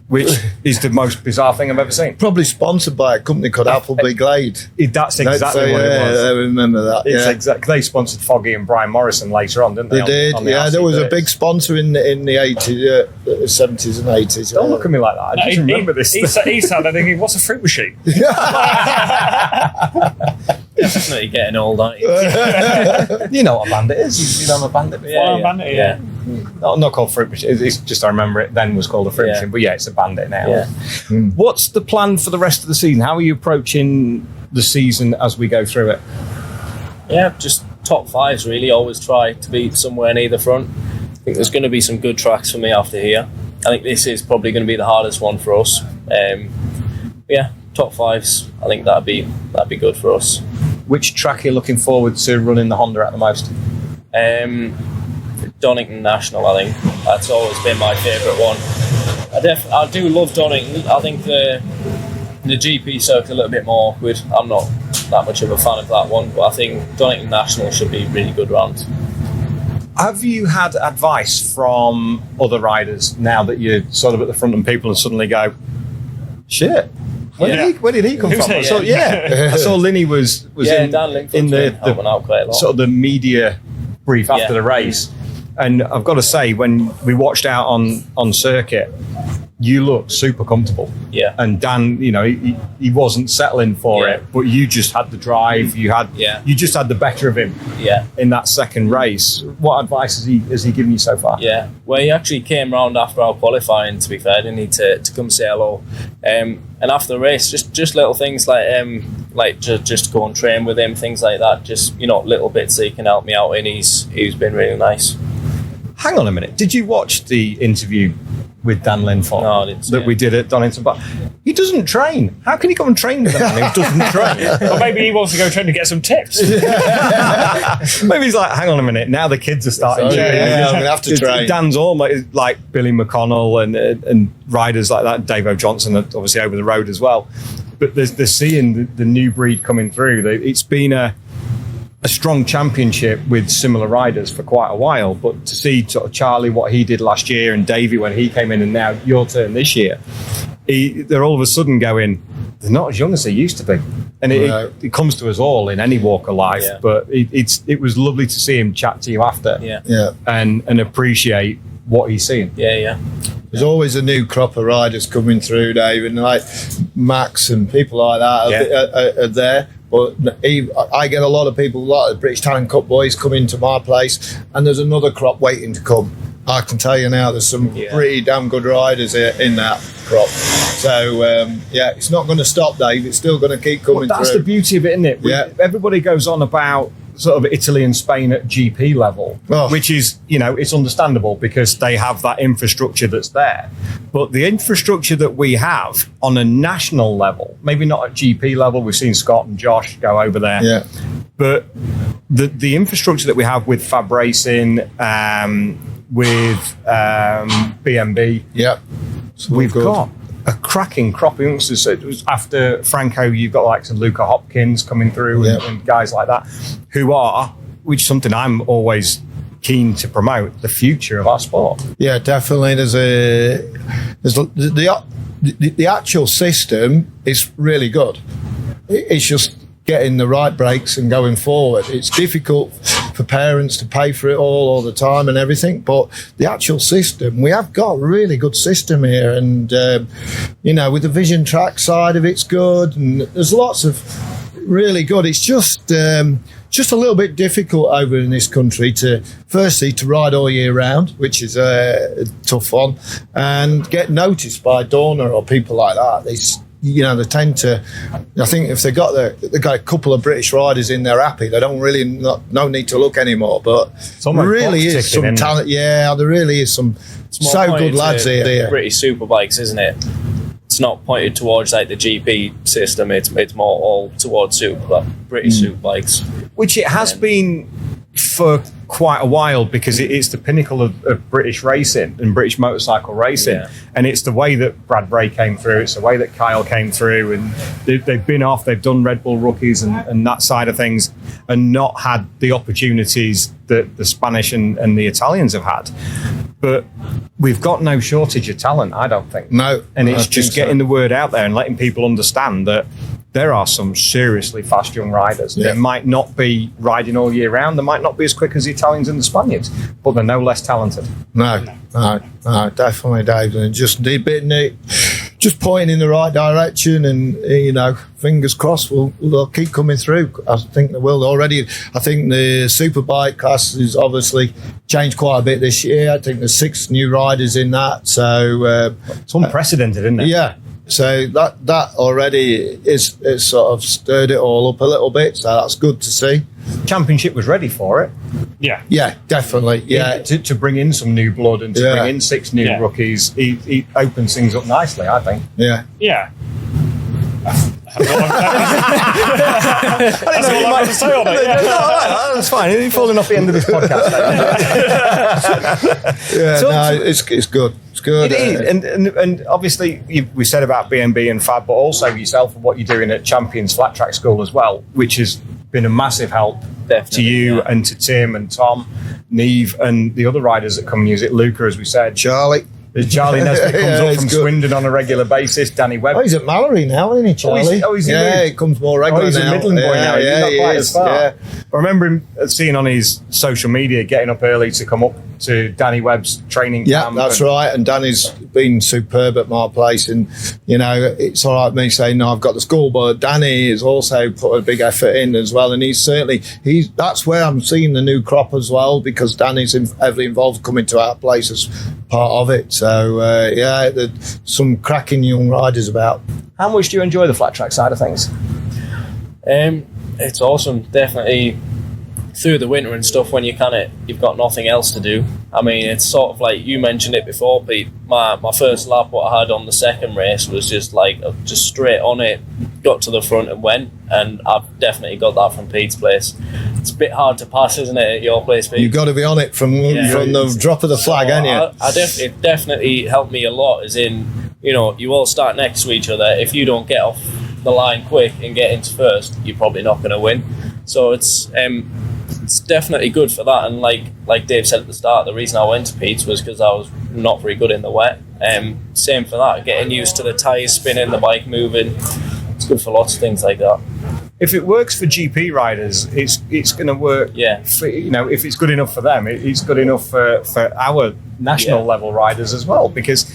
which is the most bizarre thing I've ever seen. Probably sponsored by a company called Appleby Glade. That's exactly what it was. I remember that. They sponsored Foggy and Brian Morrison later on, didn't they? They did. There was a big sponsor in the 80s, 70s and 80s. Don't look at me like that. I just remember this. He sounded thinking, what's a fruit machine? Definitely getting old, aren't you? You know what a bandit is. You know a bandit before? Yeah. Not called fruit machine. It's just, I remember it then was called a fruit machine, but yeah, it's a bandit now. Yeah. What's the plan for the rest of the season? How are you approaching the season as we go through it? Yeah, just top fives really. Always try to be somewhere near the front. I think there's going to be some good tracks for me after here. I think this is probably going to be the hardest one for us. Top fives. I think that'd be good for us. Which track are you looking forward to running the Honda at the most? Donington National, I think. That's always been my favourite one. I do love Donington. I think the GP circuit a little bit more awkward. I'm not that much of a fan of that one, but I think Donington National should be a really good round. Have you had advice from other riders now that you're sort of at the front and people suddenly go, shit, where did he come from? He? I saw Linny was in the out quite a lot. sort of the media brief after the race. And I've got to say, when we watched out on circuit, you looked super comfortable. Yeah. And Dan, he wasn't settling for it, but you just had the drive. You just had the better of him. Yeah. In that second race. What advice has he given you so far? Yeah. Well, he actually came round after our qualifying. To be fair, didn't he, to come say hello. And after the race, just little things like just go and train with him, things like that. Just little bits that he can help me out in. He's been really nice. Hang on a minute. Did you watch the interview with Dan Linfoot that we did at Donington Park? He doesn't train. How can he go and train with a man who doesn't train? Or maybe he wants to go train to get some tips. Maybe he's like, hang on a minute. Now the kids are starting. I'm going to have to train. Dan's almost like Billy McConnell and riders like that. Dave Johnson, obviously over the road as well. But they're seeing the new breed coming through. It's been a strong championship with similar riders for quite a while, but to see sort of Charlie, what he did last year, and Davey when he came in, and now your turn this year, they're all of a sudden going, they're not as young as they used to be. And it comes to us all in any walk of life, but it was lovely to see him chat to you after and appreciate what he's seeing. There's always a new crop of riders coming through, Dave, and like Max and people like that are there. But I get a lot of people, a lot of British Talent Cup boys come into my place, and there's another crop waiting to come. I can tell you now, there's some pretty damn good riders in that crop. So, it's not going to stop, Dave. It's still going to keep coming through. That's the beauty of it, isn't it? Yeah. Everybody goes on about sort of Italy and Spain at GP level, which is, it's understandable because they have that infrastructure that's there. But the infrastructure that we have on a national level, maybe not at GP level, we've seen Scott and Josh go over there. Yeah. But the infrastructure that we have with Fab Racing, with BMB, we've got a cracking crop of youngsters. So it was after Franco, you've got like some Luca Hopkins coming through and guys like that who are which is something I'm always keen to promote, the future of our sport. Yeah, definitely. The actual system is really good. It's just getting the right breaks and going forward. It's difficult for parents to pay for it all the time and everything, but the actual system, we have got a really good system here, and with the vision track side of it's good, and there's lots of really good. It's just a little bit difficult over in this country to ride all year round, which is a tough one, and get noticed by Dorna or people like that. They tend to. I think if they got a couple of British riders in, they're happy. They don't really no need to look anymore. But there really is some talent. Yeah, there really is some so good lads here. British superbikes, isn't it? It's not pointed towards like the GP system. It's more all towards British superbikes, which it has been for quite a while, because it's the pinnacle of British racing and British motorcycle racing, and it's the way that Brad Bray came through, it's the way that Kyle came through, and they've done Red Bull rookies and that side of things, and not had the opportunities that the Spanish and the Italians have had. But we've got no shortage of talent, I don't think. No. And it's just getting the word out there and letting people understand that there are some seriously fast young riders. Yeah. They might not be riding all year round. They might not be as quick as the Italians and the Spaniards, but they're no less talented. No, definitely, Dave. And just pointing in the right direction, and fingers crossed they'll keep coming through. I think they will already. I think the superbike class has obviously changed quite a bit this year. I think there's 6 new riders in that, so it's unprecedented, isn't it? Yeah. So that already is sort of stirred it all up a little bit. So that's good to see. Championship was ready for it. Yeah, definitely. Yeah, to bring in some new blood and to bring in 6 new rookies, he opens things up nicely, I think. Yeah. That's all I might say on it. That's fine. You're falling off the end of this podcast. It's good. It's good. It is, and obviously we said about BNB and Fab, but also yourself and what you're doing at Champions Flat Track School as well, which has been a massive help to you and to Tim and Tom, Neve, and the other riders that come and use it. Luca, as we said, Charlie Nesbitt comes up from Swindon on a regular basis. Danny Webb. Oh, he's at Mallory now, isn't he, Charlie? He comes more regular he's now. a Midland boy now. He's not quite as far. Yeah. I remember him seeing on his social media getting up early to come up to Danny Webb's training camp. Yeah, that's right. And Danny's been superb at my place. And, it's all right me saying, no, I've got the school, but Danny has also put a big effort in as well. And that's where I'm seeing the new crop as well, because Danny's heavily involved coming to our place as part of it. So, there's some cracking young riders about. How much do you enjoy the flat track side of things? It's awesome. Definitely through the winter and stuff, when you've got nothing else to do. I mean, it's sort of like you mentioned it before, Pete. My first lap, what I had on the second race was just straight on it, got to the front and went, and I've definitely got that from Pete's place. It's a bit hard to pass, isn't it, at your place, Pete? You've got to be on it from the drop of the flag, haven't you? It definitely helped me a lot, as in, you all start next to each other. If you don't get off the line quick and get into first, you're probably not going to win. So it's definitely good for that. And like Dave said at the start, the reason I went to Pete's was because I was not very good in the wet. Same for that, getting used to the tyres spinning, the bike moving. It's good for lots of things like that. If it works for GP riders, it's going to work. Yeah. If it's good enough for them, it's good enough for our national level riders as well, because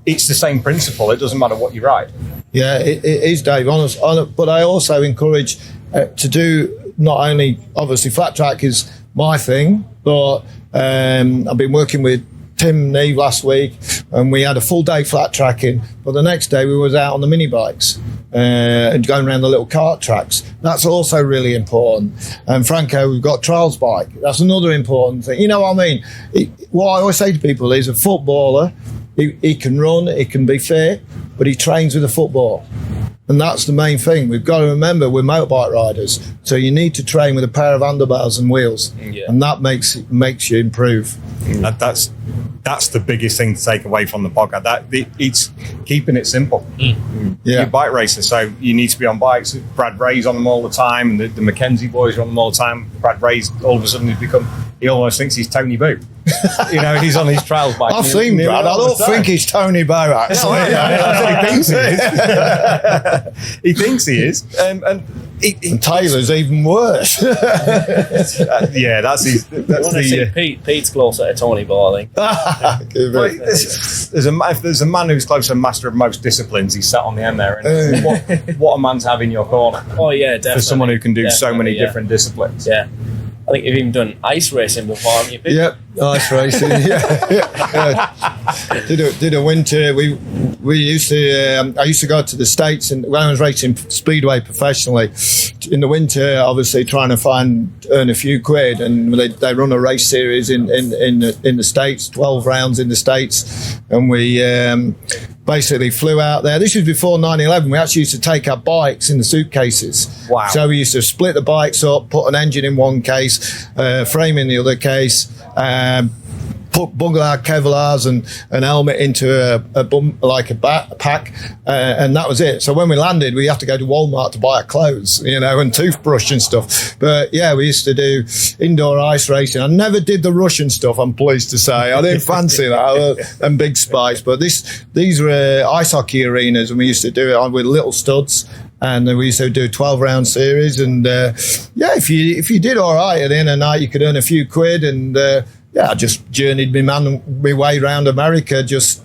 it's the same principle. It doesn't matter what you ride. Yeah, it is, Dave. Honest, but I also encourage to do not only, obviously, flat track is my thing, but I've been working with Tim Neve last week, and we had a full day flat tracking, but the next day we was out on the mini bikes and going around the little kart tracks. That's also really important. And Franco, we've got trials bike. That's another important thing. You know what I mean? What I always say to people is, a footballer, he can run, he can be fit, but he trains with a football. And that's the main thing. We've got to remember we're motorbike riders, so you need to train with a pair of handlebars and wheels, and that makes you improve. That's that's the biggest thing to take away from the podcast. It's keeping it simple. You're bike racing, so you need to be on bikes. Brad Ray's on them all the time, and the Mackenzie boys are on them all the time. Brad Ray's all of a sudden he almost thinks he's Tony Boo. He's on his trials bike. I've seen Brad. I don't think he's Tony Boo, actually. He thinks he is. And Taylor's even worse. That's Pete's closer to Tony Boo, I think. If there's a man who's close to master of most disciplines, he's sat on the end there. And what a man to have in your corner. Oh yeah, definitely. For someone who can do so many different disciplines. Yeah. I think you've even done ice racing before, haven't you, Pete? Yep, ice racing. Did a winter. We used to. I used to go to the States, and when I was racing speedway professionally, in the winter, obviously trying to earn a few quid, and they run a race series in the States, 12 rounds in the States, and we. Basically flew out there. This was before 9/11. We actually used to take our bikes in the suitcases. Wow. So we used to split the bikes up, put an engine in one case, frame in the other case, put Bungalow Kevlars and an helmet into a backpack, and that was it. So when we landed, we had to go to Walmart to buy our clothes, and toothbrush and stuff. But yeah, we used to do indoor ice racing. I never did the Russian stuff, I'm pleased to say. I didn't fancy that, and big spikes. But these were ice hockey arenas, and we used to do it with little studs. And we used to do a 12-round series. And if you did all right at the end of the night, you could earn a few quid. And I just journeyed my way around America just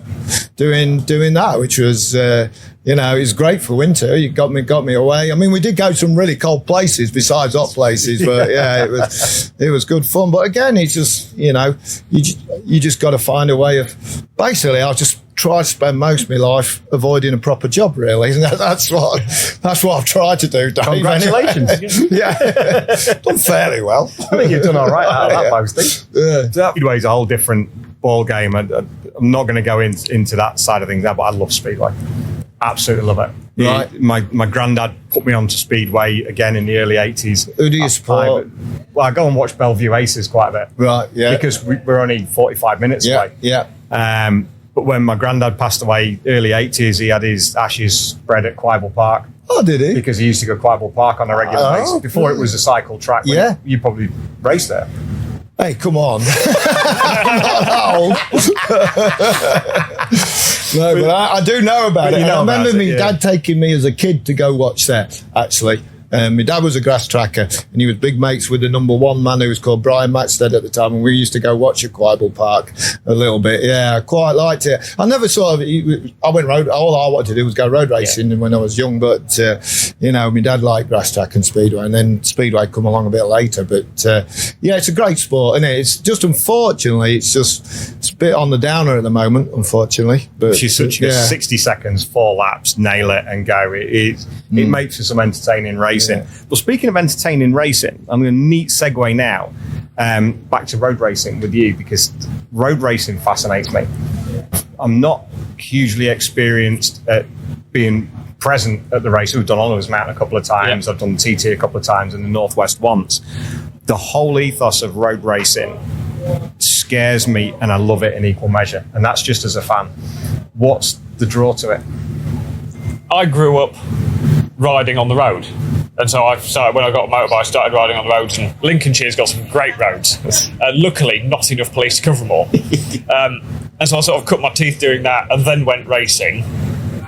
doing that, which was, it was great for winter. It got me away. I mean, we did go to some really cold places besides hot places, but it was good fun. But again, it's just, you just got to find a way of, basically, I'll just try to spend most of my life avoiding a proper job, really. And that's what I've tried to do, Dave. Congratulations. Anyway. Yeah. Done fairly well. I think you've done all right out of that boasting. Speedway is a whole different ball game. I'm not going to go into that side of things now, but I love Speedway. Absolutely love it. Right. My granddad put me onto Speedway again in the early 80s. Who do you support? I go and watch Bellevue Aces quite a bit. Right, yeah. Because we're only 45 minutes away. Yeah. But when my granddad passed away early 80s, he had his ashes spread at Cadwell Park. Oh, did he? Because he used to go to Cadwell Park on a regular basis. Before it was a cycle track. Yeah. You probably raced there. Hey, come on. I'm not that old. No, but I do know about it. I remember my dad taking me as a kid to go watch that, actually. My dad was a grass tracker, and he was big mates with the number one man who was called Brian Maxted at the time, and we used to go watch at Cadwell Park a little bit. Yeah, I quite liked it. I never sort of, I went road, all I wanted to do was go road racing when I was young, but, my dad liked grass track and Speedway, and then Speedway come along a bit later, but, it's a great sport, isn't it? It's just, unfortunately, it's a bit on the downer at the moment, unfortunately. But she's such 60 seconds, 4 laps, nail it and go. It makes for some entertaining racing. Yeah. But speaking of entertaining racing, I'm going to neat segue now back to road racing with you, because road racing fascinates me. I'm not hugely experienced at being present at the race. We've done Oliver's Mountain a couple of times. I've done TT a couple of times and the Northwest once. The whole ethos of road racing scares me, and I love it in equal measure. And that's just as a fan. What's the draw to it? I grew up riding on the road. And so when I got a motorbike, I started riding on the roads, and Lincolnshire's got some great roads. Luckily, not enough police to cover them all. And so I sort of cut my teeth doing that, and then went racing,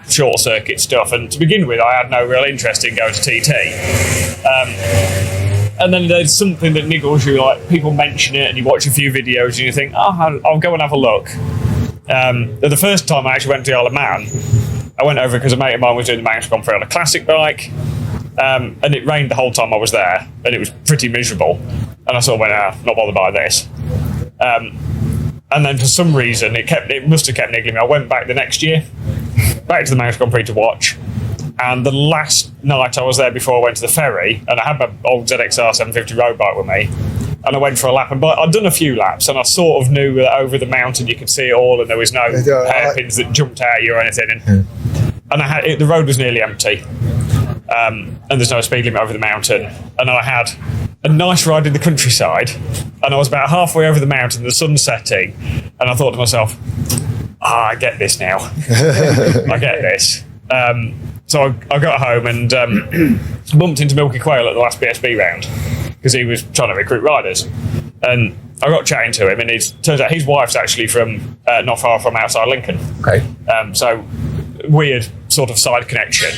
short circuit stuff. And to begin with, I had no real interest in going to TT. And then there's something that niggles you, like people mention it, and you watch a few videos, and you think, I'll go and have a look. The first time I actually went to the Isle of Man, I went over because a mate of mine was doing the Mountain Grand Prix on a classic bike. And it rained the whole time I was there, and it was pretty miserable. And I sort of went, not bothered by this. And then for some reason, it must have kept niggling me. I went back the next year, back to the Mountain Grand Prix to watch. And the last night I was there before I went to the ferry, and I had my old ZXR 750 road bike with me, and I went for a lap. But I'd done a few laps, and I sort of knew that over the mountain you could see it all, and there was no hairpins that jumped out at you or anything. And the road was nearly empty. And there's no speed limit over the mountain. And I had a nice ride in the countryside, and I was about halfway over the mountain, the sun's setting, and I thought to myself, I get this now. I get this. So I got home and bumped into Milky Quayle at the last BSB round because he was trying to recruit riders. And I got chatting to him, and it turns out his wife's actually from not far from outside Lincoln. Okay. So weird sort of side connection.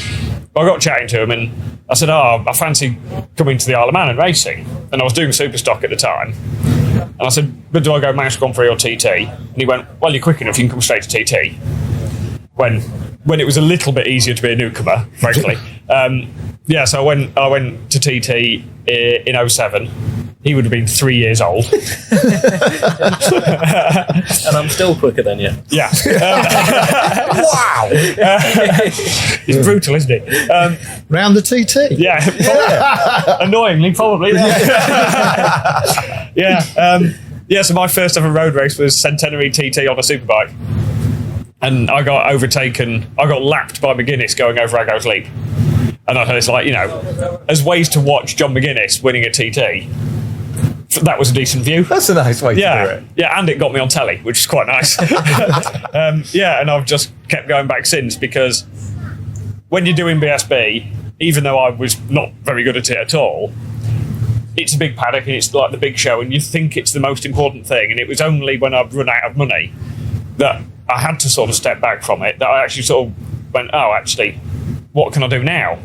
But I got chatting to him, and I said, I fancy coming to the Isle of Man and racing. And I was doing Superstock at the time. And I said, but do I go Manx Grand Prix or TT? And he went, well, you're quick enough, you can come straight to TT. When it was a little bit easier to be a newcomer, frankly. So I went to TT in 07. He would have been 3 years old. And I'm still quicker than you. Yeah. Wow. He's brutal, isn't he? Round the TT. Yeah. Annoyingly, probably. Yeah. So my first ever road race was Centenary TT on a superbike. And I got lapped by McGuinness going over Aggo's Leap. And I heard it's like, as ways to watch John McGuinness winning a TT, that was a decent view. That's a nice way to do it. Yeah, and it got me on telly, which is quite nice. And I've just kept going back since, because when you're doing BSB, even though I was not very good at it at all, it's a big paddock and it's like the big show and you think it's the most important thing. And it was only when I'd run out of money that I had to sort of step back from it, that I actually sort of went, what can I do now?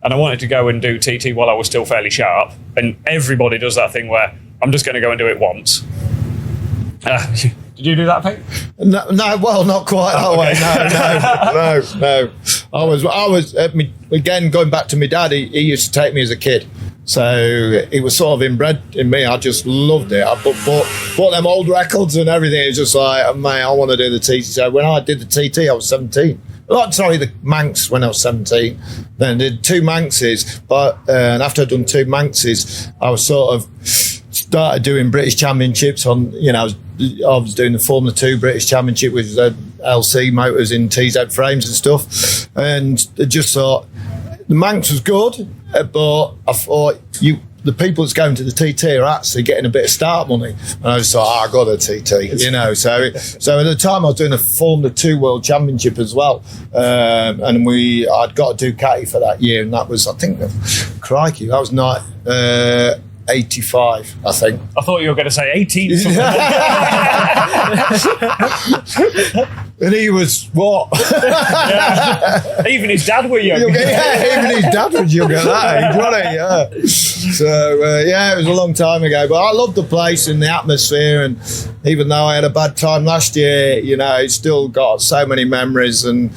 And I wanted to go and do TT while I was still fairly sharp. And everybody does that thing where I'm just going to go and do it once. Did you do that, Pete? No, well, not quite that way. No. I was again, going back to my dad, he used to take me as a kid. So it was sort of inbred in me. I just loved it. I bought them old records and everything. It was just like, man, I want to do the TT. So when I did the TT, I was 17. The Manx when I was 17. Then I did 2 Manxes. And after I'd done 2 Manxes, I was sort of started doing British Championships on, I was doing the Formula 2 British Championship with LC motors in TZ frames and stuff. And I just thought, the Manx was good, but I thought the people that's going to the TT are actually getting a bit of start money. And I just thought, I got a TT, So at the time I was doing a Formula 2 World Championship as well. And I'd got a Ducati for that year, and that was, I think, crikey, that was not 85, I think. I thought you were going to say 18. And he was what? Yeah. Even his dad were young. Yeah, even his dad was young at that age, wasn't he? Yeah. So it was a long time ago. But I loved the place and the atmosphere. And even though I had a bad time last year, it's still got so many memories. And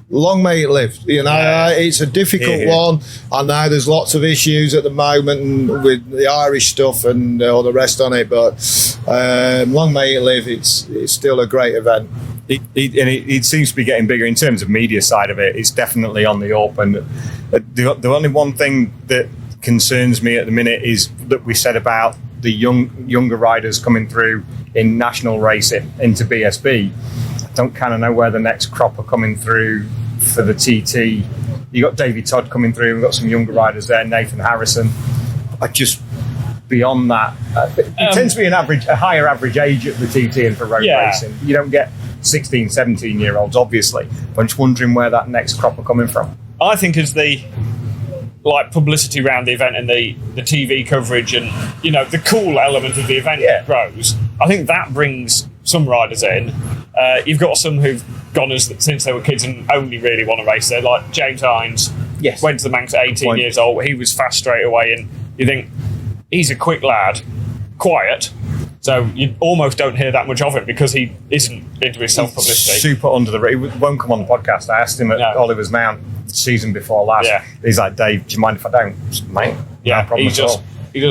long may it live. It's a difficult one. I know there's lots of issues at the moment with the Irish stuff and all the rest on it, but long may it live. It's still a great event. It seems to be getting bigger in terms of media side of it. It's definitely on the open. The only one thing that concerns me at the minute is that we said about the younger riders coming through in national racing into BSB. I don't kind of know where the next crop are coming through for the TT. You got Davey Todd coming through. We've got some younger riders there, Nathan Harrison. Beyond that, it tends to be a higher average age at the TT and for road racing. You don't get 16, 17-year-olds, obviously. But I'm just wondering where that next crop are coming from. I think as the publicity around the event and the TV coverage and the cool element of the event grows, I think that brings some riders in. You've got some who've gone since they were kids and only really want to race there, like James Hines. Yes. Went to the Manx at 18 years old. He was fast straight away, and you think he's a quick lad, quiet. So you almost don't hear that much of him because he isn't into his self-publicity. Super under the radar. He won't come on the podcast. I asked him at Oliver's Mount the season before last. Yeah. He's like, Dave, do you mind if I don't? Mate, yeah, no problem at all.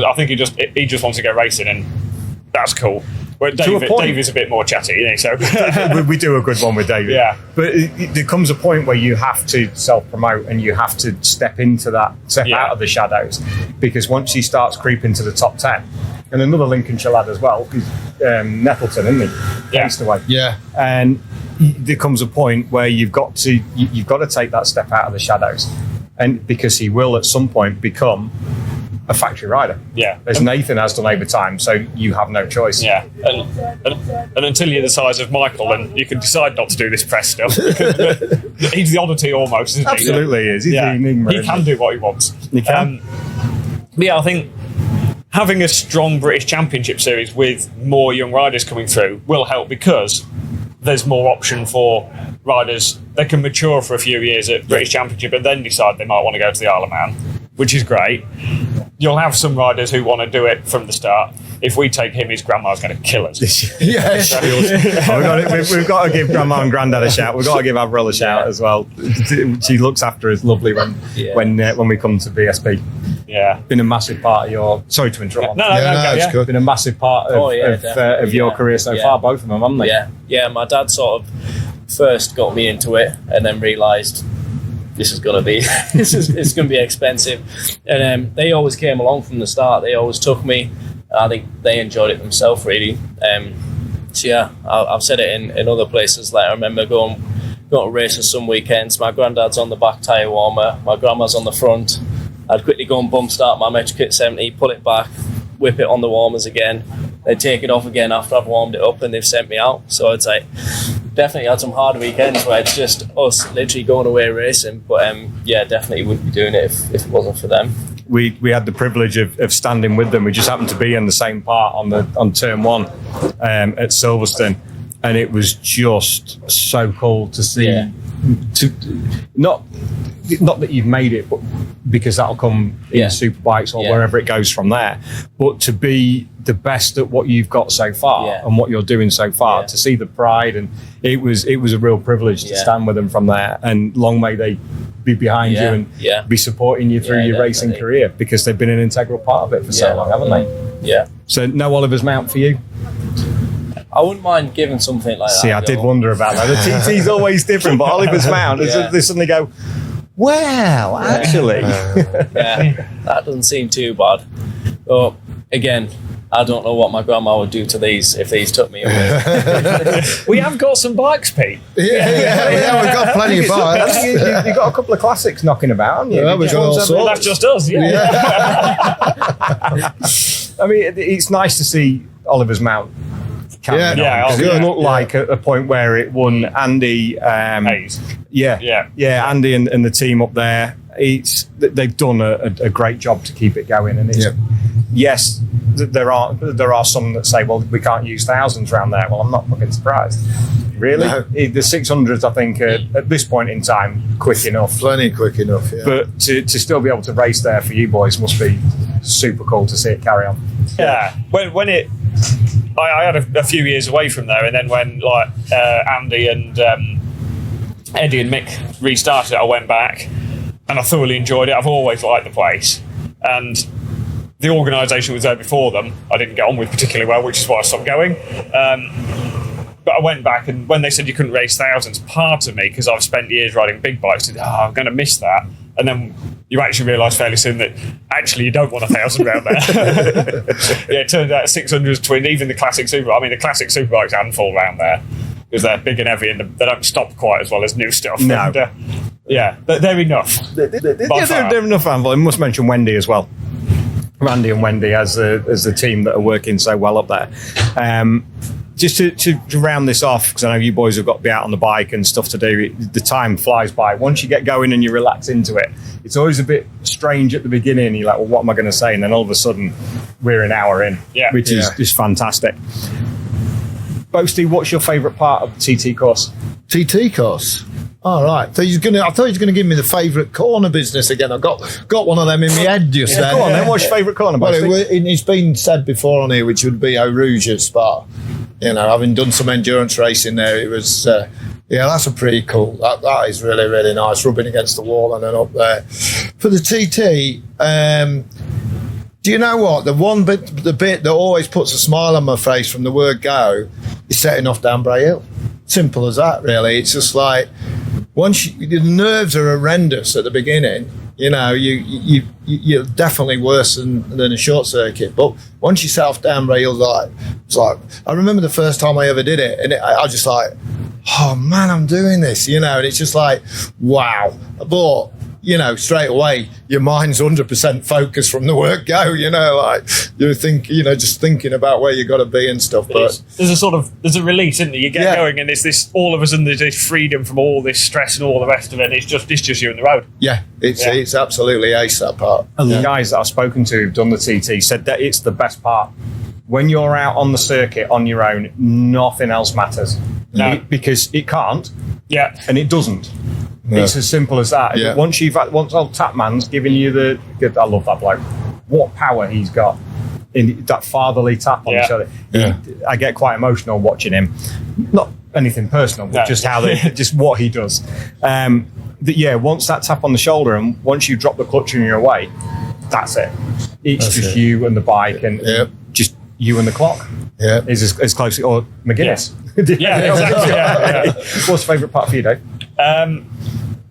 I think he just wants to go racing, and that's cool. But Dave is a bit more chatty, so we do a good one with David. Yeah, but there comes a point where you have to self-promote and you have to step out of the shadows, because once he starts creeping to the top 10, and another Lincolnshire lad as well, Nettleton, isn't he? Yeah. Away. Yeah, and there comes a point where you've got to take that step out of the shadows, and because he will at some point become a factory rider. Yeah. As Nathan has done over time, so you have no choice. Yeah, and until you're the size of Michael, and you can decide not to do this press stuff. He's the oddity almost, isn't he? Absolutely is. He's Yeah, the enigma, he isn't can do what he wants. He can. But yeah, I think having a strong British Championship series with more young riders coming through will help, because there's more option for riders. They can mature for a few years at British Championship and then decide they might want to go to the Isle of Man, which is great. You'll have some riders who want to do it from the start. If we take him, his grandma's going to kill us. Yes. We've got to give Grandma and Grandad a shout. We've got to give Avril a shout as well. She looks after us lovely when we come to BSP. Yeah. Been a massive part of your... Sorry to interrupt. No, it's good. Been a massive part of your career so far, both of them, haven't they? Yeah. My dad sort of first got me into it, and then realised this is going to be it's going to be expensive. And they always came along from the start. They always took me. I think they enjoyed it themselves, really. So yeah, I've said it in other places. Like, I remember going to races some weekends. My granddad's on the back tyre warmer, my grandma's on the front. I'd quickly go and bump start my Metrokit 70, pull it back, whip it on the warmers again. They'd take it off again after I've warmed it up, and they've sent me out. So I'd say definitely had some hard weekends where it's just us literally going away racing. But yeah, definitely wouldn't be doing it if it wasn't for them. We had the privilege of standing with them. We just happened to be in the same part on turn one at Silverstone, and it was just so cool to see. Yeah. Not that you've made it, but because that'll come in Superbikes or wherever it goes from there. But to be the best at what you've got so far and what you're doing so far, to see the pride, and it was a real privilege to stand with them from there. And long may they be behind you and be supporting you through your racing career, because they've been an integral part of it for so long, haven't they? Yeah. So no Oliver's Mount for you? I wouldn't mind giving something like that. See, I did wonder about that. The TT's always different, but Oliver's Mount, they suddenly go, well, actually. Yeah, that doesn't seem too bad. But again, I don't know what my grandma would do to these if these took me away. We have got some bikes, Pete. Yeah, we've got plenty of bikes. You've got a couple of classics knocking about, haven't you? Yeah, we've got all sorts. That's just us, I mean, it's nice to see Oliver's Mount. Because it looked like at a point where it won Andy Hayes. Andy and the team up there. They've done a great job to keep it going, and yes, there are some that say, well, we can't use thousands around there. Well, I'm not fucking surprised. Really, the 600s, I think, at this point in time, quick enough. Plenty quick enough. Yeah. But to still be able to race there for you boys must be super cool to see it carry on. Yeah, when it. I had a few years away from there, and then when Andy and Eddie and Mick restarted it, I went back, and I thoroughly enjoyed it. I've always liked the place, and the organisation was there before them. I didn't get on with particularly well, which is why I stopped going. But I went back, and when they said you couldn't race thousands, part of me, because I've spent years riding big bikes, said, I'm going to miss that. And then you actually realise fairly soon that actually you don't want 1,000 round there. It turned out 600's twin, even the classic super. I mean, the classic superbikes handful round there because they're big and heavy, and they don't stop quite as well as new stuff. No. And, they're enough. They're enough handful. I must mention Wendy as well. Randy and Wendy as the team that are working so well up there. Just to round this off, because I know you boys have got to be out on the bike and stuff to do, the time flies by. Once you get going and you relax into it, it's always a bit strange at the beginning. You're like, well, what am I going to say? And then all of a sudden, we're an hour in, which is just fantastic. Boasty, what's your favourite part of the TT course? TT course? All right. I thought he was going to give me the favourite corner business again. I got one of them in my head just then. Go on then. What's your favourite corner, Boasty? Well, it's been said before on here, which would be Eau Rouge at Spa. You know, having done some endurance racing there, it was, that's a pretty cool. That is really, really nice, rubbing against the wall and then up there. For the TT, do you know what? The bit that always puts a smile on my face from the word go is setting off down Bray Hill. Simple as that, really. It's just like, the nerves are horrendous at the beginning. You know, you're definitely worse than a short circuit. But once you set off down rails, it's like I remember the first time I ever did it, and I was just like, oh man, I'm doing this, you know. And it's just like, wow. But straight away your mind's 100% focused from the word go. Like you think, just thinking about where you got to be and stuff. But there's a release, isn't there? You get going, and there's this all of a sudden there's this freedom from all this stress and all the rest of it. And it's just you in the road. Yeah, it's absolutely ace, that part. And the guys that I've spoken to who've done the TT said that it's the best part. When you're out on the circuit on your own, nothing else matters. No. Because it can't. Yeah. And it doesn't. No. It's as simple as that. Yeah. Once old Tapman's giving you I love that bloke. What power he's got in that fatherly tap on the shoulder. Yeah. I get quite emotional watching him. Not anything personal, but just just what he does. Once that tap on the shoulder, and once you drop the clutch and you're away, that's it. It's just you and the bike, and just you and the clock. Yeah, is as close, or McGuinness. Yeah, exactly. Yeah. What's the favourite part for you, Dave?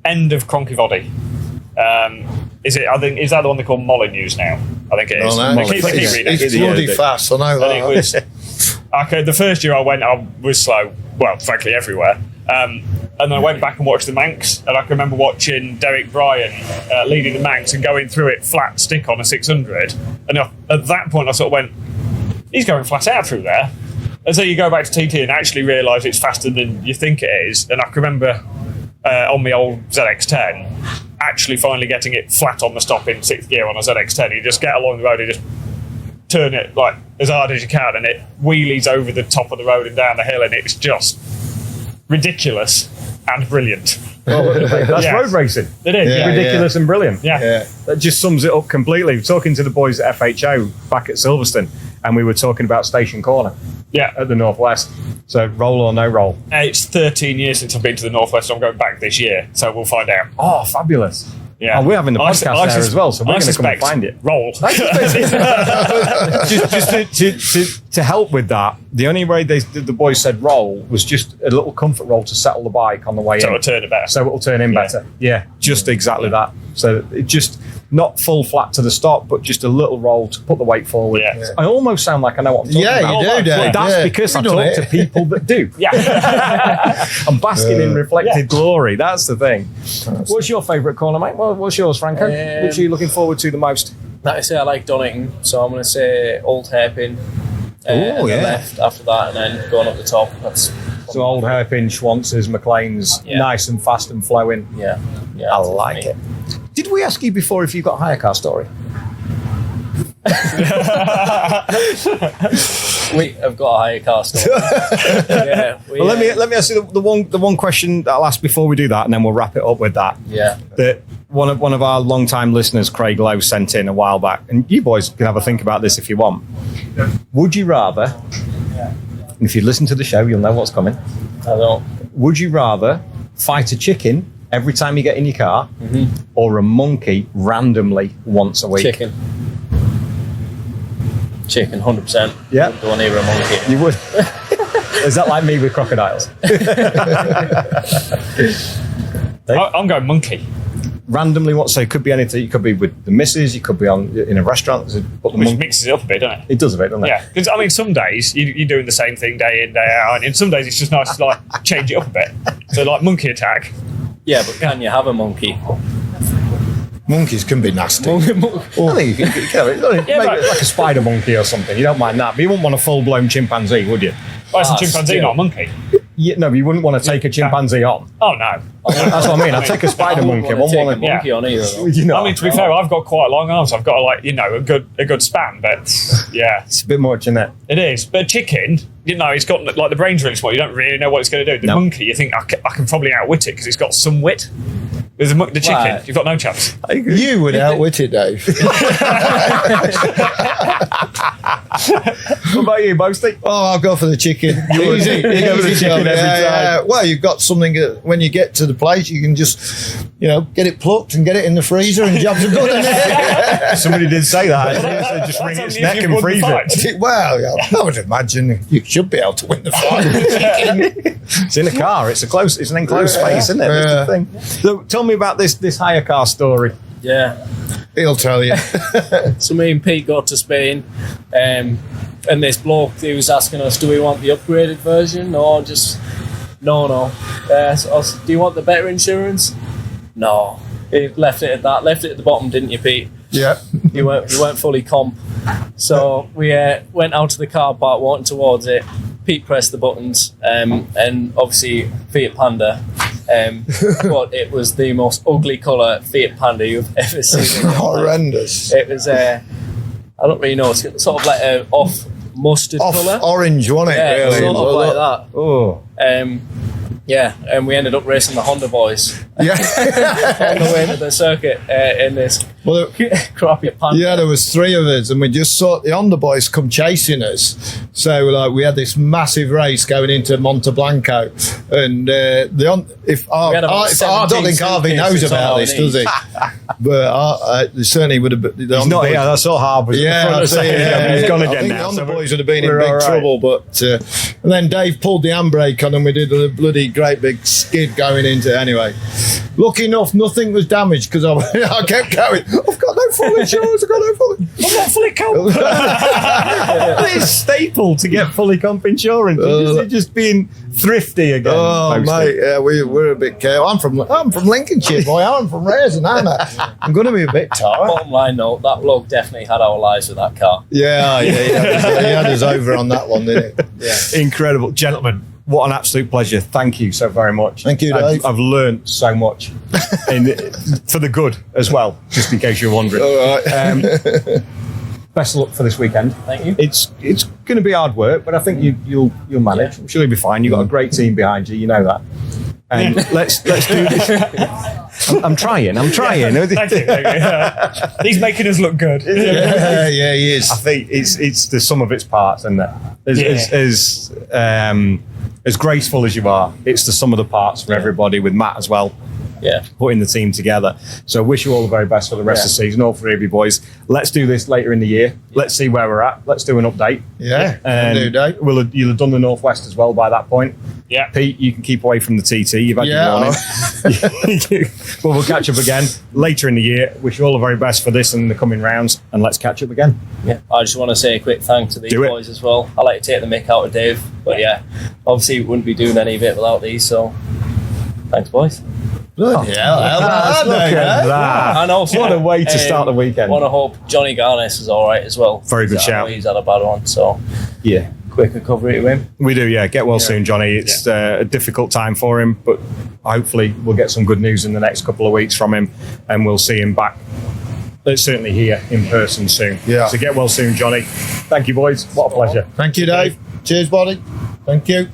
End of Cronky Is that the one they call Molyneux now? I think it is. It's bloody fast. I know that. And it was okay. The first year I went, I was slow. Well, frankly, everywhere. And then I went back and watched the Manx, and I can remember watching Derek Bryan leading the Manx and going through it flat stick on a 600. And at that point, I sort of went, he's going flat out through there. And so you go back to TT and actually realise it's faster than you think it is. And I can remember on my old ZX10 actually finally getting it flat on the stop in 6th gear on a ZX10. You just get along the road and just turn it like as hard as you can, and it wheelies over the top of the road and down the hill, and it's just ridiculous and brilliant. That's road racing. It is. Ridiculous and brilliant. Yeah. That just sums it up completely. Talking to the boys at FHO back at Silverstone, and we were talking about Station Corner. Yeah. At the Northwest. So roll or no roll? It's 13 years since I've been to the Northwest, so I'm going back this year. So we'll find out. Oh, fabulous. Yeah. Oh, we're having the podcast there as well, so we're going to come and find it. Roll. just to help with that, the only way the boys said roll was just a little comfort roll to settle the bike on the way in. So it'll turn it better. So it'll turn in better. Yeah, just exactly that. So it just not full flat to the stop, but just a little roll to put the weight forward. Yeah. I almost sound like I know what I'm talking about. You do, Dave. That's because I talk to people that do. Yeah. I'm basking in reflected glory. That's the thing. What's your favourite corner, mate? What's yours, Franco? Which are you looking forward to the most? Like I say, I like Donington, so I'm going to say Old Hairpin. And then left after that, and then going up the top. That's so Old Hairpin, Schwanzers, McLean's, nice and fast and flowing. Yeah, I like it. Did we ask you before if you got a hire car story? We have got a hire car story. Well, let me ask you the one question that I'll ask before we do that, and then we'll wrap it up with that. Yeah. That one of our long-time listeners, Craig Lowe, sent in a while back, and you boys can have a think about this if you want. Would you rather, and if you listen to the show, you'll know what's coming. I don't. Would you rather fight a chicken every time you get in your car, or a monkey randomly once a week? Chicken, 100%. Yeah. Don't want to hear a monkey. You would. Is that like me with crocodiles? I'm going monkey. Randomly, what? So it could be anything. It could be with the missus. You could be in a restaurant. But Which mixes it up a bit, doesn't it? It does a bit, doesn't it? Yeah, because I mean, some days you're doing the same thing day in, day out, and some days it's just nice to like change it up a bit. So like monkey attack. Yeah, but can you have a monkey? Monkeys can be nasty. I think you can make it like a spider monkey or something. You don't mind that, but you wouldn't want a full-blown chimpanzee, would you? Well, it's a chimpanzee, not a monkey. Yeah, no, but you wouldn't want to take a chimpanzee on. Oh no, that's what I mean. I'd take a spider monkey. I wouldn't want a monkey on either. Though. You know, I mean, to be fair, I've got quite long arms. I've got a good span, but yeah, it's a bit much, isn't it? It is. But a chicken, it's got like the brain's really small. You don't really know what it's going to do. The monkey, you think I can probably outwit it because it's got some wit. With the chicken, right. You've got no chance. You would outwit it, Dave. What about you, Boasty? Oh, I'll go for the chicken. Easy. You go for the chicken every time. Well, you've got something when you get to the place, you can just, get it plucked and get it in the freezer and jobs are good in it. Somebody did say that. So just wring its neck and freeze it. Well, yeah, I would imagine you should be able to win the fight with the chicken. It's in a car. It's an enclosed space, isn't it? That's the thing. So tell me about this hire car story. Yeah. He'll tell you. So me and Pete got to Spain, and this bloke, he was asking us, do we want the upgraded version or just no? So do you want the better insurance? No. He left it at that. Left it at the bottom, didn't you, Pete? Yeah. You weren't fully comp. So we went out to the car park, walking towards it. Pete pressed the buttons, and obviously Fiat Panda. But it was the most ugly colour Fiat Panda you've ever seen. Horrendous. It was I don't really know. It's sort of like a off mustard colour. Orange, wasn't it? Yeah, really? sort of like that. Oh. Yeah, and we ended up racing the Honda boys Yeah. on the way to the circuit in this Well, crappy Panda. yeah, there was 3 of us, and we just saw the Honda boys come chasing us. So, like, we had this massive race going into Monte Blanco, and I don't think Harvey knows about this, does he? But certainly would have. He's not here. That's all hard. Yeah, he's gone I again think now. the Honda boys would have been in we're big all right. trouble, but and then Dave pulled the handbrake on, and we did a bloody great big skid going into. Anyway, lucky enough, nothing was damaged because I kept going. I've got no full insurance. I've got no full. I'm not fully comp. It's staple to get fully comp insurance. You're just being thrifty again. Oh, mate, yeah, we're a bit careful. I'm from Lincolnshire, boy. I'm from Raisin, aren't I? I'm going to be a bit tired. Bottom line, though, that bloke definitely had our lives with that car. Yeah, he had us over on that one, didn't he? Yeah. Incredible. Gentlemen, what an absolute pleasure. Thank you so very much. Thank you, Dave. I've learned so much. For the good as well, just in case you're wondering. All right. Best of luck for this weekend. Thank you. It's going to be hard work, but I think you'll manage. I'm sure you'll be fine. You've got a great team behind you. You know that. And let's do this. I'm trying. Thank you. He's making us look good. Yeah, he is. I think it's the sum of its parts, and as graceful as you are, it's the sum of the parts for everybody. With Matt as well. Yeah. Putting the team together. So wish you all the very best for the rest of the season, all 3 of you boys. Let's do this later in the year. Let's see where we're at. Let's do an update. Yeah. And Dave. you'll have done the Northwest as well by that point. Yeah. Pete, you can keep away from the TT. You've had your warning. Well, we'll catch up again later in the year. Wish you all the very best for this and the coming rounds, and let's catch up again. Yeah. I just want to say a quick thank to these boys as well. I like to take the mick out of Dave, but yeah, obviously we wouldn't be doing any of it without these, so thanks, boys. Bloody hell. Look at that. And also, What a way to start the weekend. Want to hope Johnny Garnes is all right as well. Very good shout. He's had a bad one, so Yeah. quick recovery to him. We do, yeah. Get well soon, Johnny. It's a difficult time for him, but hopefully we'll get some good news in the next couple of weeks from him, and we'll see him back. Certainly here in person soon. Yeah. So get well soon, Johnny. Thank you, boys. What a pleasure. Thank you, Dave. Cheers, buddy. Thank you.